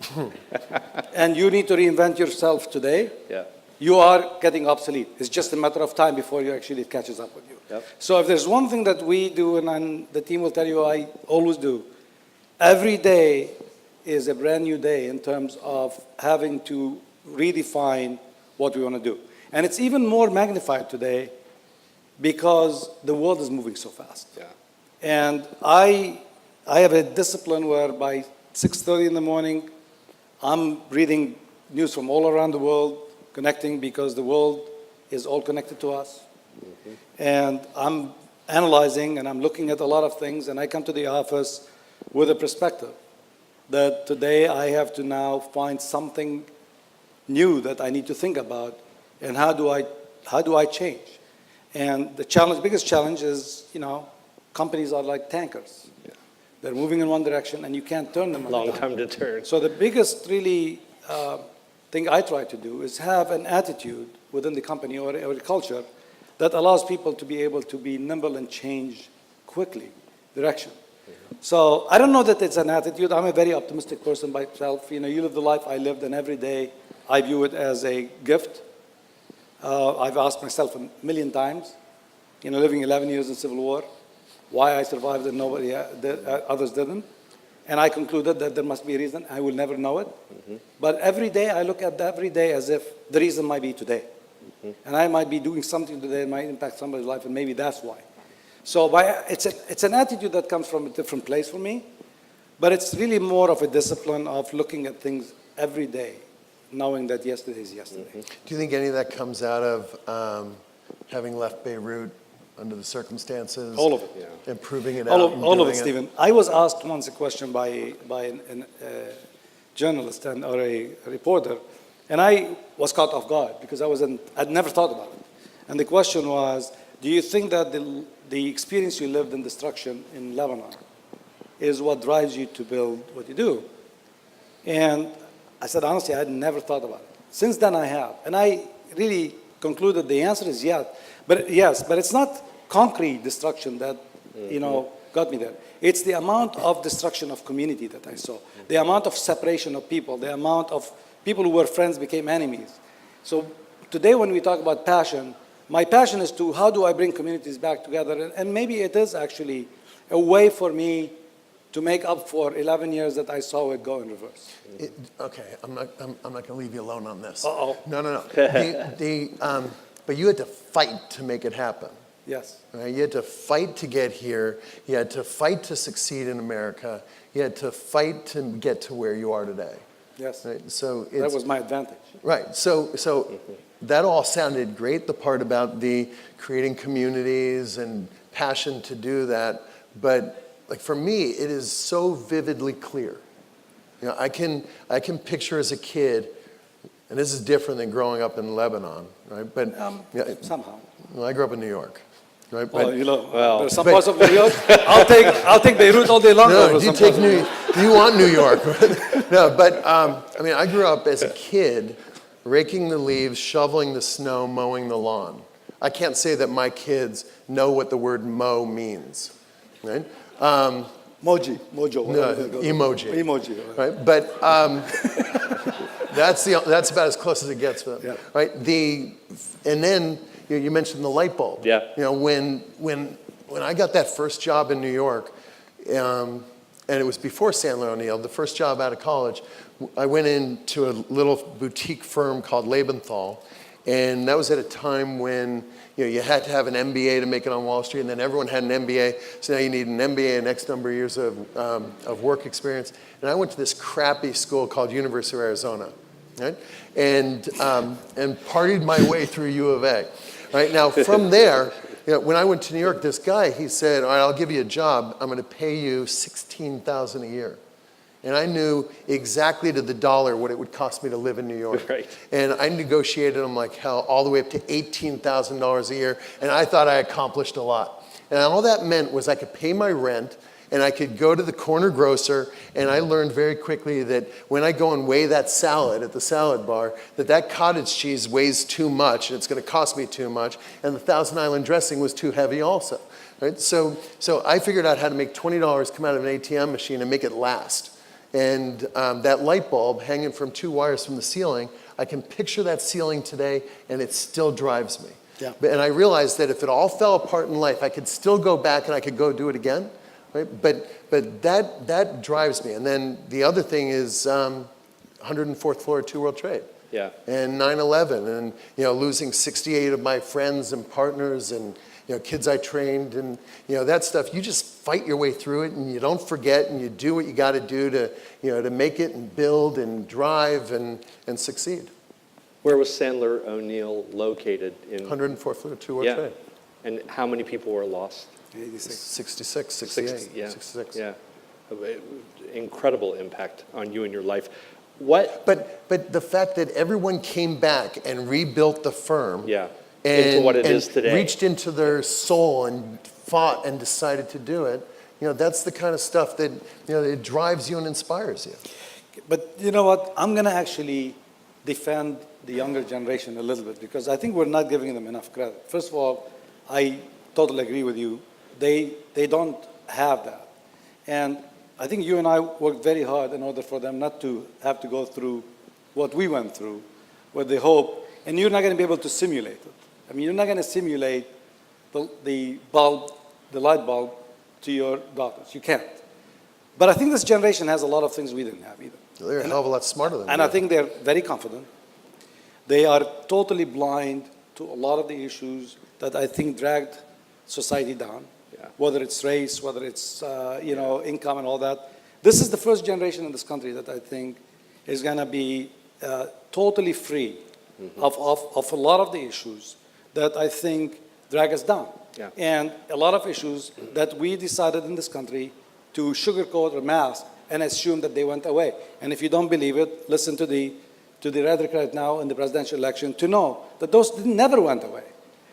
and you need to reinvent yourself today, Yeah. you are getting obsolete. It's just a matter of time before it catches up with you. Yep. So if there's one thing that we do, and the team will tell you I always do, every day is a brand new day in terms of having to redefine what we want to do. And it's even more magnified today because the world is moving so fast. Yeah. And I have a discipline where by 6:30 in the morning, I'm reading news from all around the world, connecting because the world is all connected to us. Mm-hmm. And I'm analyzing and I'm looking at a lot of things, and I come to the office with a perspective that today I have to now find something new that I need to think about, and how do I change? And the biggest challenge is, you know, companies are like tankers. Yeah. They're moving in one direction and you can't turn them. Long time to turn. So the biggest really thing I try to do is have an attitude within the company or a culture that allows people to be able to be nimble and change quickly direction. Mm-hmm. So I don't know that it's an attitude. I'm a very optimistic person myself. You know, you live the life I lived, and every day I view it as a gift. I've asked myself a million times, you know, living 11 years in Civil War, why I survived and others didn't. And I concluded that there must be a reason. I will never know it. Mm-hmm. But every day I look at every day as if the reason might be today. Mm-hmm. And I might be doing something today that might impact somebody's life, and maybe that's why. So it's an attitude that comes from a different place for me, but it's really more of a discipline of looking at things every day, knowing that yesterday is yesterday. Mm-hmm. Do you think any of that comes out of having left Beirut under the circumstances? All of it. Yeah. Improving it All out. of it, Stephen. I was asked once a question by a journalist or a reporter, and I was caught off guard because I'd never thought about it. And the question was, do you think that the experience you lived in destruction in Lebanon is what drives you to build what you do? And I said, honestly, I had never thought about it. Since then, I have. And I really concluded the answer is yes. But it's not concrete destruction that, you know, got me there. It's the amount of destruction of community that I saw, the amount of separation of people, the amount of people who were friends became enemies. So today when we talk about passion, my passion is how do I bring communities back together? And maybe it is actually a way for me to make up for 11 years that I saw it go in reverse. Okay, I'm not going to leave you alone on this. Uh-oh. No. But you had to fight to make it happen. Yes. Right? You had to fight to get here. You had to fight to succeed in America. You had to fight to get to where you are today. Yes. Right? So That was my advantage. right. So that all sounded great. The part about the creating communities and passion to do that, but like for me, it is so vividly clear. You know, I can picture as a kid, and this is different than growing up in Lebanon, right? But Somehow. well, I grew up in New York, right? Well, But- you know, there's some parts of New York. I'll take Beirut all day long. No, over do you some take parts of you want New York? No, but I mean, I grew up as a kid, raking the leaves, shoveling the snow, mowing the lawn. I can't say that my kids know what the word mow means, right? Mojo. No, whatever they go. emoji. Emoji. Right? But that's about as close as it gets for them, Yeah. right? And then you mentioned the light bulb. Yeah. You know, when I got that first job in New York, and it was before Sandler O'Neill, the first job out of college, I went into a little boutique firm called Lebenthal, and that was at a time when you had to have an MBA to make it on Wall Street, and then everyone had an MBA, so now you need an MBA and X number of years of work experience. And I went to this crappy school called University of Arizona, right? And partied my way through U of A. Right? Now, from there, when I went to New York, this guy, he said, all right, I'll give you a job. I'm going to pay you $16,000 a year. And I knew exactly to the dollar what it would cost me to live in New York. Right. And I negotiated them like hell, all the way up to $18,000 a year. And I thought I accomplished a lot. And all that meant was I could pay my rent, and I could go to the corner grocer, and I learned very quickly that when I go and weigh that salad at the salad bar, that cottage cheese weighs too much, and it's going to cost me too much, and the Thousand Island dressing was too heavy also. Right? So I figured out how to make $20 come out of an ATM machine and make it last. And that light bulb hanging from 2 wires from the ceiling, I can picture that ceiling today, and it still drives me. Yeah. And I realized that if it all fell apart in life, I could still go back and I could go do it again. Right? But that drives me. And then the other thing is 104th floor of 2 World Trade. Yeah. And 9/11, and losing 68 of my friends and partners, and kids I trained, and that stuff. You just fight your way through it, and you don't forget, and you do what you got to do to make it and build and drive and succeed. Where was Sandler O'Neill located in? 104th floor of 2 World Yeah. Trade. And how many people were lost? 86. 66, 68, 60, yeah. 66. Yeah. Incredible impact on you and your life. What? But the fact that everyone came back and rebuilt the firm, Yeah. and, Into what it and is today. reached into their soul and fought and decided to do it, that's the kind of stuff that it drives you and inspires you. But you know what? I'm going to actually defend the younger generation a little bit, because I think we're not giving them enough credit. First of all, I totally agree with you. They don't have that. And I think you and I worked very hard in order for them not to have to go through what we went through with the hope. And you're not going to be able to simulate it. I mean, you're not going to simulate the light bulb to your daughters. You can't. But I think this generation has a lot of things we didn't have either. They're a hell of a lot smarter than And we I are. think they're very confident. They are totally blind to a lot of the issues that I think dragged society down, Yeah. whether it's race, whether it's income and all that. This is the first generation in this country that I think is going to be totally free of a lot of the issues that I think drag us down. Yeah. And a lot of issues that we decided in this country to sugarcoat or mask and assume that they went away. And if you don't believe it, listen to the rhetoric right now in the presidential election to know that those never went away.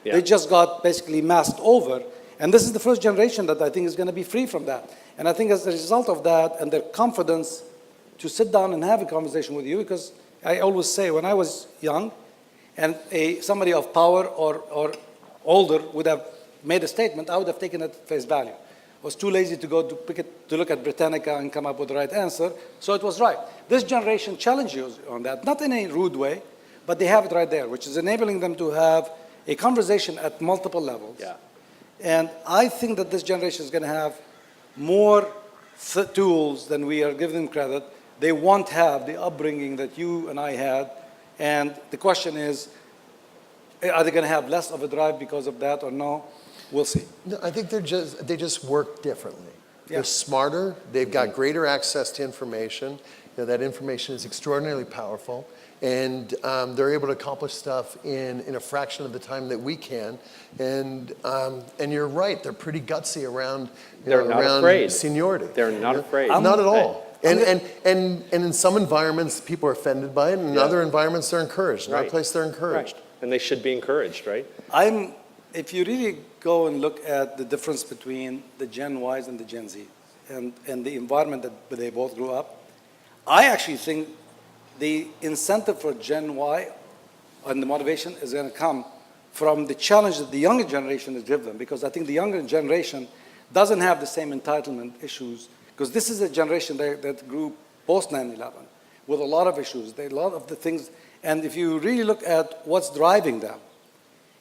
Yeah. They just got basically masked over. And this is the first generation that I think is going to be free from that. And I think as a result of that and their confidence to sit down and have a conversation with you, because I always say when I was young and somebody of power or older would have made a statement, I would have taken it at face value. I was too lazy to go to look at Britannica and come up with the right answer, so it was right. This generation challenges you on that, not in a rude way, but they have it right there, which is enabling them to have a conversation at multiple levels. Yeah. And I think that this generation is going to have more tools than we are giving them credit. They won't have the upbringing that you and I had. And the question is, are they going to have less of a drive because of that or no? We'll see. No, I think they just work differently. Yeah. They're smarter. They've got greater access to information. That information is extraordinarily powerful, and they're able to accomplish stuff in a fraction of the time that we can. And you're right. They're pretty gutsy around. They're not around afraid. seniority. They're not afraid. Not at all. And in some environments, people are offended by it, and in other environments, they're encouraged. In our Right. place, they're encouraged. Right. And they should be encouraged, right? If you really go and look at the difference between the Gen Ys and the Gen Z and the environment that they both grew up, I actually think the incentive for Gen Y and the motivation is going to come from the challenge that the younger generation has given them, because I think the younger generation doesn't have the same entitlement issues, because this is a generation that grew post 9/11 with a lot of issues, a lot of the things, and if you really look at what's driving them,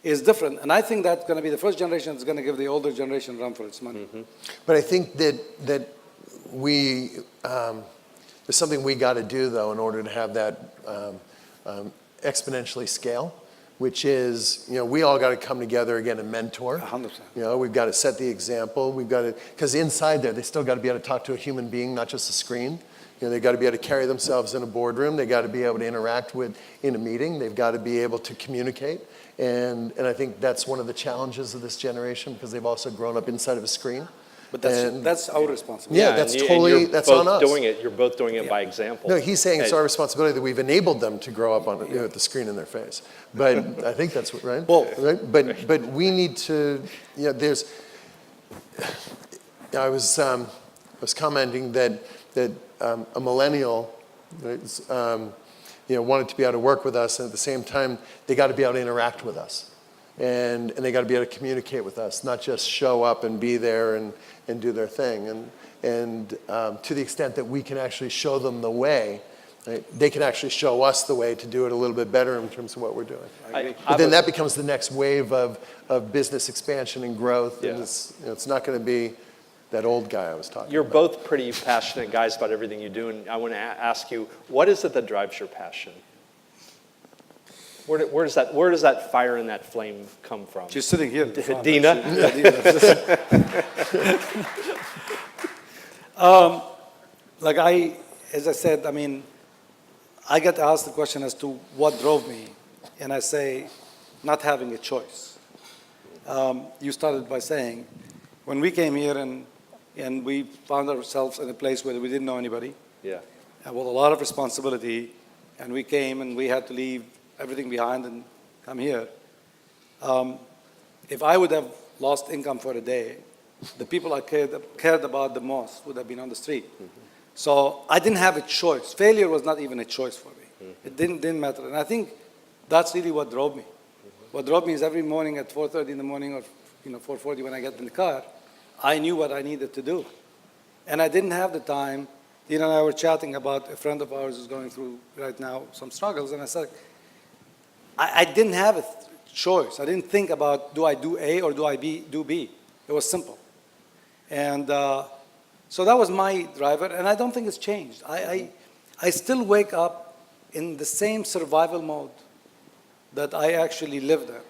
is different. And I think that's going to be the first generation that's going to give the older generation a run for its money. Mm-hmm. But I think that we, there's something we got to do, though, in order to have that exponentially scale, which is, we all got to come together again and mentor. 100%. We've got to set the example. We've got to, because inside there, they still got to be able to talk to a human being, not just a screen. They've got to be able to carry themselves in a boardroom. They've got to be able to interact in a meeting. They've got to be able to communicate. And I think that's one of the challenges of this generation, because they've also grown up inside of a screen. But that's our responsibility. Yeah, that's and totally, you're that's both on us. You're both doing it by example. No, he's saying it's Hey, our responsibility that we've enabled them to grow up on with the screen in their face. But I think that's right. Both. Right? But we need to. There's. I was commenting that a millennial, wanted to be able to work with us, and at the same time they got to be able to interact with us, and they got to be able to communicate with us, not just show up and be there and do their thing. And to the extent that we can actually show them the way, right, they can actually show us the way to do it a little bit better in terms of what we're doing. But then that becomes the next wave of business expansion and growth. Yeah. And it's not going to be that old guy I was talking You're about. both pretty passionate guys about everything you do, and I want to ask you, what is it that drives your passion? Where does that fire and that flame come from? She's sitting here. in the front, Dina? actually. Yeah, as I said, I get asked the question as to what drove me, and I say, not having a choice. You started by saying, when we came here and we found ourselves in a place where we didn't know anybody, Yeah. and with a lot of responsibility, and we came and we had to leave everything behind and come here. If I would have lost income for a day, the people I cared about the most would have been on the street. Mm-hmm. So I didn't have a choice. Failure was not even a choice for me. Mm-hmm. It didn't matter. And I think that's really what drove me. Mm-hmm. What drove me is every morning at 4:30 in the morning, or 4:40 when I get in the car, I knew what I needed to do. And I didn't have the time. Dina and I were chatting about a friend of ours who's going through right now some struggles, and I said, I didn't have a choice. I didn't think about, do I do A or do I do B? It was simple. And so that was my driver, and I don't think it's changed. I still wake up in the same survival mode that I actually lived in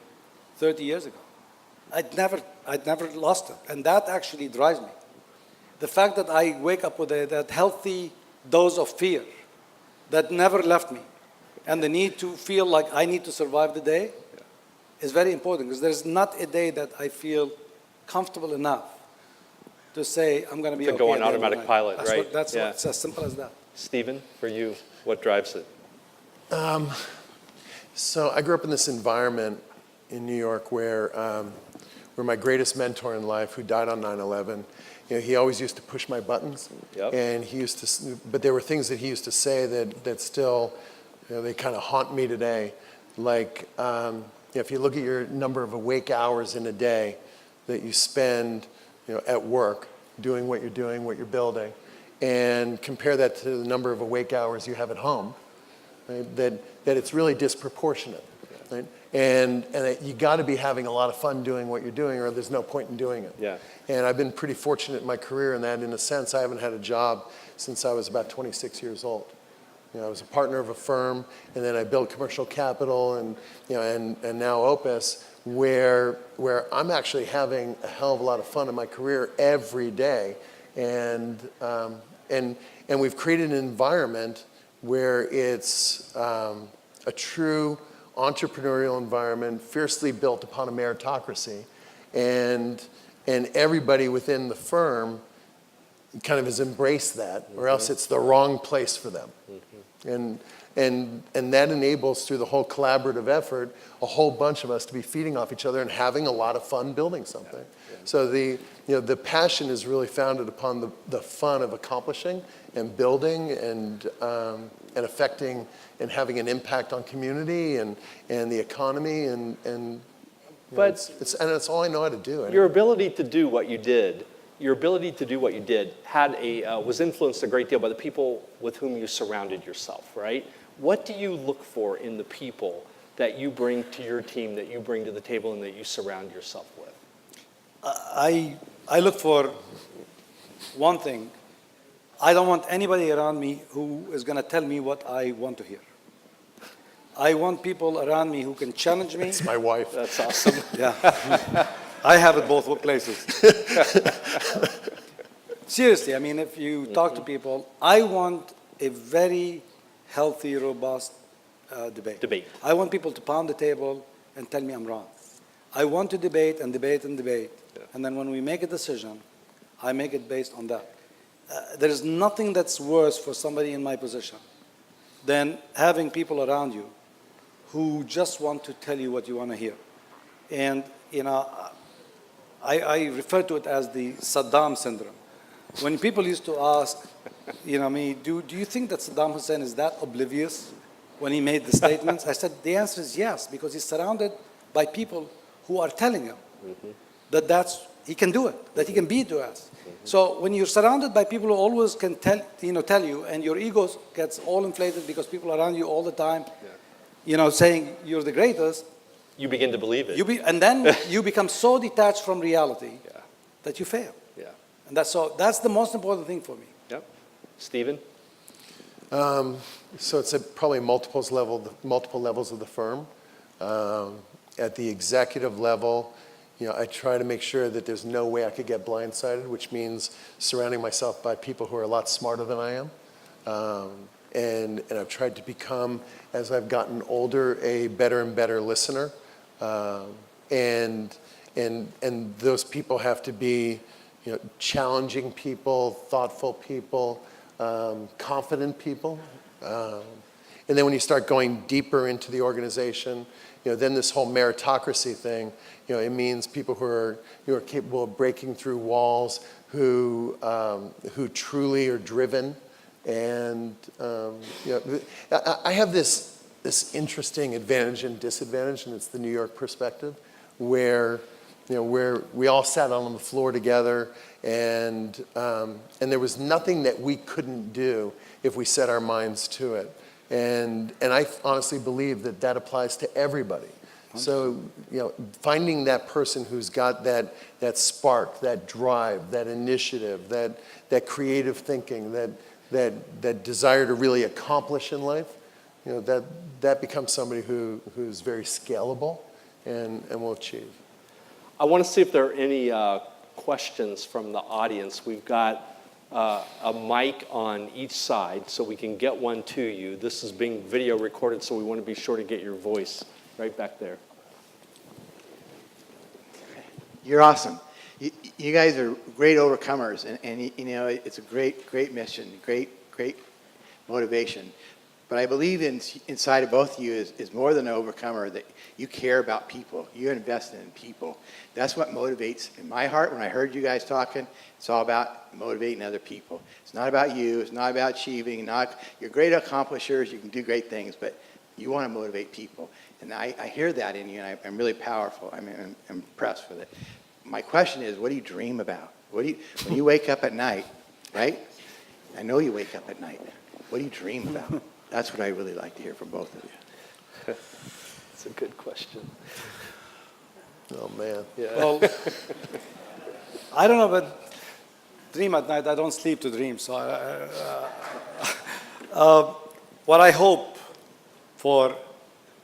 30 years ago. I'd never lost it, and that actually drives me. The fact that I wake up with that healthy dose of fear that never left me, and the need to feel like I need to survive the day is very important, because there's not a day that I feel comfortable enough to say I'm going to be okay. To go on at the end of the automatic night. pilot, That's right? That's it's as simple as that. Stephen, for you, what drives it? So I grew up in this environment in New York where my greatest mentor in life, who died on 9/11, he always used to push my buttons. Yep. And but there were things that he used to say that still, they kind of haunt me today. Like, if you look at your number of awake hours in a day that you spend, at work, doing what you're doing, what you're building, and compare that to the number of awake hours you have at home, right, that it's really disproportionate. Right? And you got to be having a lot of fun doing what you're doing, or there's no point in doing it. Yeah. And I've been pretty fortunate in my career in that, in a sense, I haven't had a job since I was about 26 years old. I was a partner of a firm, and then I built Commercial Capital, and and now Opus, where I'm actually having a hell of a lot of fun in my career every day, and we've created an environment where it's a true entrepreneurial environment, fiercely built upon a meritocracy, and everybody within the firm kind of has embraced that, or else it's the wrong place for them. And that enables, through the whole collaborative effort, a whole bunch of us to be feeding off each other and having a lot of fun building something. So the passion is really founded upon the fun of accomplishing and building and affecting and having an impact on community and the economy and But it's all I know how to do. your ability to do what you did, was influenced a great deal by the people with whom you surrounded yourself, right? What do you look for in the people that you bring to your team, that you bring to the table, and that you surround yourself with? I look for one thing. I don't want anybody around me who is going to tell me what I want to hear. I want people around me who can challenge me. It's my wife. That's awesome. Yeah. I have it both places. Seriously, I mean, if you talk to people, I want a very healthy, robust debate. I want people to pound the table and tell me I'm wrong. I want to debate and debate and debate. Yeah. And then when we make a decision, I make it based on that. There is nothing that's worse for somebody in my position than having people around you who just want to tell you what you want to hear. And, I refer to it as the Saddam syndrome. When people used to ask, me, do you think that Saddam Hussein is that oblivious when he made the statements? I said, the answer is yes, because he's surrounded by people who are telling him that he can do it, that he can be to us. So when you're surrounded by people who always can tell you, and your ego gets all inflated because people around you all the time, saying you're the greatest, you begin to believe it. And then you become so detached from reality that you fail. Yeah. And that's the most important thing for me. Yep. Stephen? So it's at probably multiple levels of the firm. At the executive level, I try to make sure that there's no way I could get blindsided, which means surrounding myself by people who are a lot smarter than I am. And I've tried to become, as I've gotten older, a better and better listener. And those people have to be, challenging people, thoughtful people, confident people. And then when you start going deeper into the organization, then this whole meritocracy thing, it means people who are capable of breaking through walls, who truly are driven. And I have this interesting advantage and disadvantage, and it's the New York perspective, where we all sat on the floor together, and there was nothing that we couldn't do if we set our minds to it. And I honestly believe that applies to everybody. So, finding that person who's got that spark, that drive, that initiative, that creative thinking, that desire to really accomplish in life, that becomes somebody who's very scalable and will achieve. I want to see if there are any questions from the audience. We've got a mic on each side, so we can get one to you. This is being video recorded, so we want to be sure to get your voice right back there. You're awesome. You guys are great overcomers, and it's a great mission, great motivation. But I believe inside of both of you is more than an overcomer, that you care about people. You're invested in people. That's what motivates in my heart. When I heard you guys talking, it's all about motivating other people. It's not about you. It's not about achieving. You're great accomplishers. You can do great things, but you want to motivate people. And I hear that in you, and I'm really powerful. I'm impressed with it. My question is, what do you dream about? When you wake up at night, right? I know you wake up at night. What do you dream about? That's what I really like to hear from both of you. That's a good question. Oh, man. Yeah. Well, I don't know, but dream at night. I don't sleep to dream. So what I hope for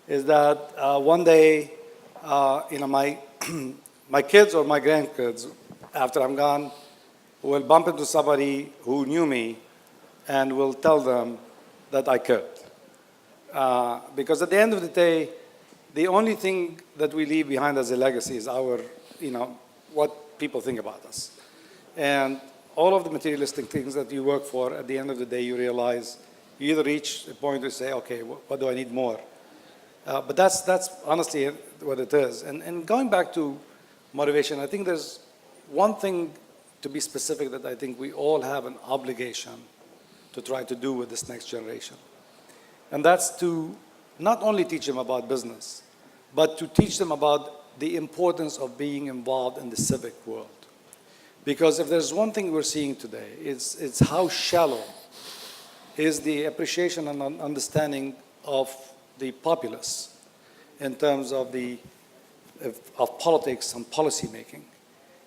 is that one day, my my kids or my grandkids, after I'm gone, will bump into somebody who knew me, and will tell them that I could. Because at the end of the day, the only thing that we leave behind as a legacy is our, what people think about us. And all of the materialistic things that you work for, at the end of the day, you realize you either reach a point where you say, okay, what do I need more? But that's honestly what it is. And going back to motivation, I think there's one thing to be specific that I think we all have an obligation to try to do with this next generation. And that's to not only teach them about business, but to teach them about the importance of being involved in the civic world. Because if there's one thing we're seeing today, it's how shallow is the appreciation and understanding of the populace in terms of politics and policy making.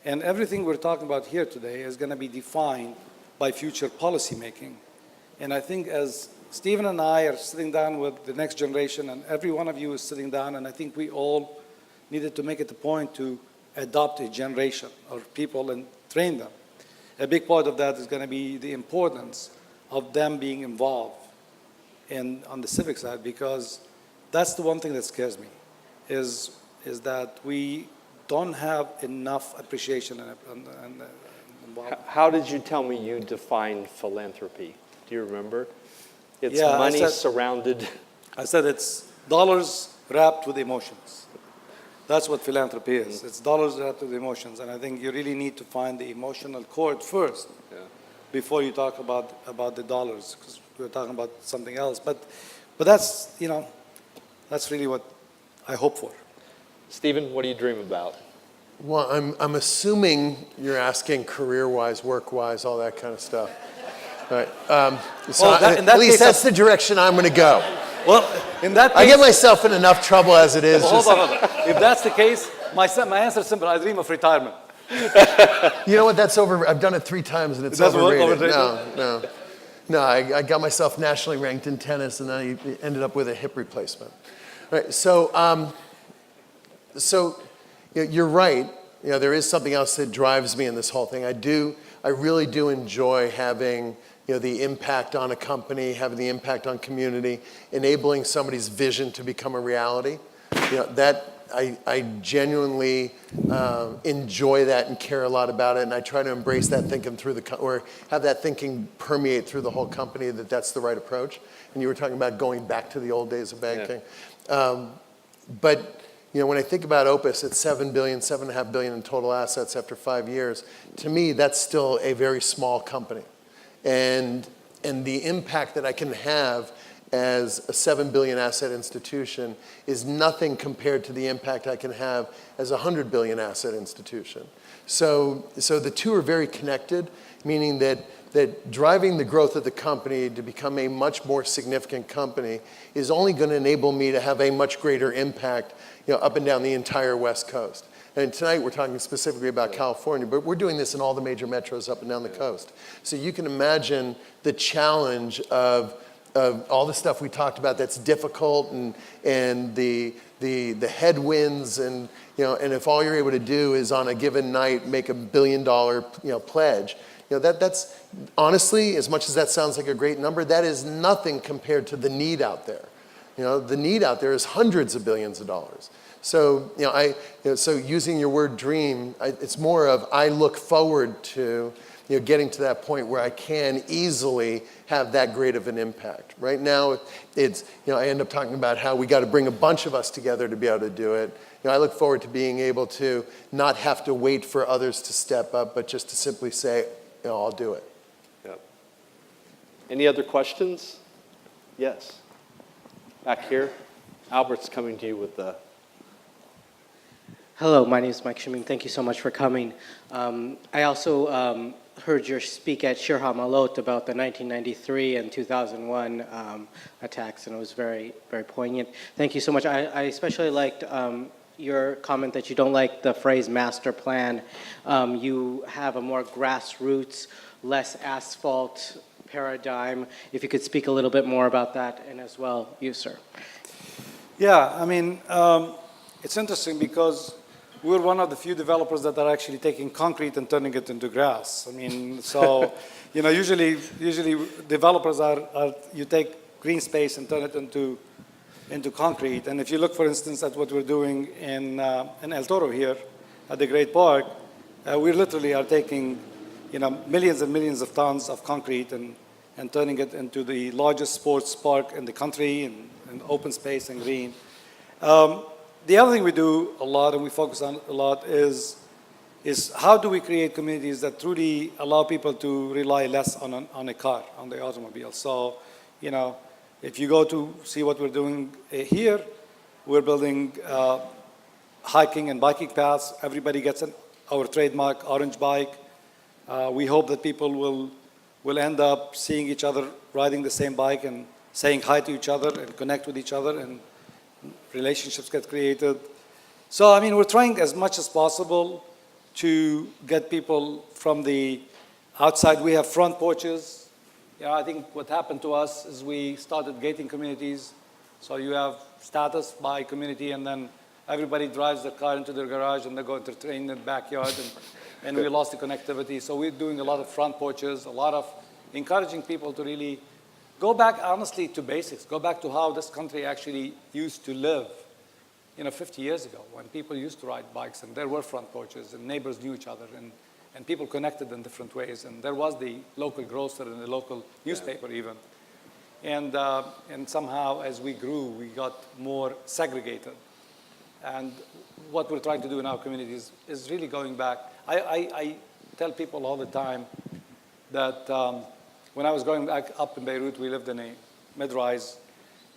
And everything we're talking about here today is going to be defined by future policy making. And I think as Stephen and I are sitting down with the next generation, and every one of you is sitting down, and I think we all needed to make it a point to adopt a generation of people and train them. A big part of that is going to be the importance of them being involved on the civic side, because that's the one thing that scares me, is that we don't have enough appreciation and involvement. How did you tell me you defined philanthropy? Do you remember? It's Yeah, money surrounded. I said it's dollars wrapped with emotions. That's what philanthropy is. It's dollars wrapped with emotions. And I think you really need to find the emotional chord first before you talk about the dollars, because we're talking about something else. But that's, that's really what I hope for. Stephen, what do you dream about? Well, I'm assuming you're asking career-wise, work-wise, all that kind of stuff. All right. So in that at least case, that's the direction I'm going to go. Well, in that case, I get myself in enough trouble as it is. hold on. If that's the case, my answer is simple. I dream of retirement. You know what? That's over. I've done it 3 times and it's overrated. No. I got myself nationally ranked in tennis, and then I ended up with a hip replacement. All right. So, you're right. There is something else that drives me in this whole thing. I really do enjoy having the impact on a company, having the impact on community, enabling somebody's vision to become a reality. That I genuinely enjoy that and care a lot about it, and I try to embrace that thinking or have that thinking permeate through the whole company, that's the right approach. And you were talking about going back to the old days of banking. But when I think about Opus, it's $7.5 billion in total assets after 5 years. To me, that's still a very small company. And the impact that I can have as a $7 billion asset institution is nothing compared to the impact I can have as a $100 billion asset institution. So the two are very connected, meaning that driving the growth of the company to become a much more significant company is only going to enable me to have a much greater impact up and down the entire West Coast. And tonight we're talking specifically about California, but we're doing this in all the major metros up and down the coast. So you can imagine the challenge of all the stuff we talked about that's difficult, and the headwinds, and if all you're able to do is on a given night make $1 billion pledge. That's honestly, as much as that sounds like a great number, that is nothing compared to the need out there. The need out there is hundreds of billions of dollars. So, so using your word dream, it's more of I look forward to, getting to that point where I can easily have that great of an impact. Right now, it's, I end up talking about how we got to bring a bunch of us together to be able to do it. I look forward to being able to not have to wait for others to step up, but just to simply say, I'll do it. Yep. Any other questions? Yes. Back here. Albert's coming to you with the... Hello, my name is Mike Shiming. Thank you so much for coming. I also heard your speak at Shir HaMalot about the 1993 and 2001 attacks, and it was very, very poignant. Thank you so much. I especially liked your comment that you don't like the phrase master plan. You have a more grassroots, less asphalt paradigm. If you could speak a little bit more about that, and as well, you, sir. Yeah, I mean, it's interesting because we're one of the few developers that are actually taking concrete and turning it into grass. I mean, so, you know, usually developers are you take green space and turn it into concrete. And if you look, for instance, at what we're doing in El Toro here at the Great Park, we literally are taking, you know, millions and millions of tons of concrete and turning it into the largest sports park in the country and open space and green. The other thing we do a lot and we focus on a lot is how do we create communities that truly allow people to rely less on a car, on the automobile. So, you know, if you go to see what we're doing here, we're building hiking and biking paths. Everybody gets our trademark orange bike. We hope that people will end up seeing each other riding the same bike and saying hi to each other and connect with each other, and relationships get created. So, I mean, we're trying as much as possible to get people from the outside. We have front porches. You know, I think what happened to us is we started gating communities. So you have status by community, and then everybody drives their car into their garage and they go entertain in the backyard, and we lost the connectivity. So we're doing a lot of front porches, a lot of encouraging people to really go back, honestly, to basics. Go back to how this country actually used to live, you know, 50 years ago, when people used to ride bikes and there were front porches and neighbors knew each other and people connected in different ways. And there was the local grocer and the local newspaper even. And somehow, as we grew, we got more segregated. And what we're trying to do in our communities is really going back. I tell people all the time that when I was going back up in Beirut, we lived in a mid-rise.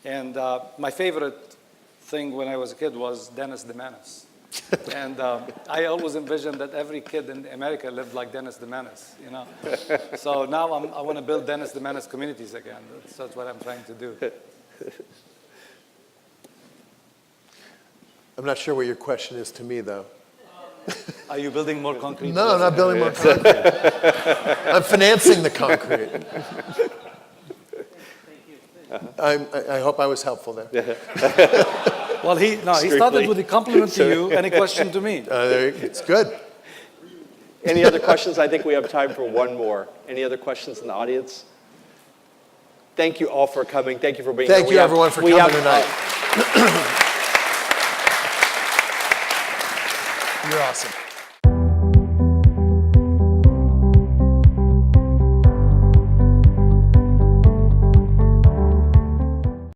And my favorite thing when I was a kid was Dennis the Menace. And I always envisioned that every kid in America lived like Dennis the Menace, you know. So now I want to build Dennis the Menace communities again. That's what I'm trying to do. I'm not sure what your question is to me, though. Are you building more concrete? No, I'm not building more concrete. I'm financing the concrete. I hope I was helpful there. Well, he started with a compliment to you and a question to me. It's good. Any other questions? I think we have time for one more. Any other questions in the audience? Thank you all for coming. Thank you for being here. Thank you, everyone, for coming tonight. You're awesome.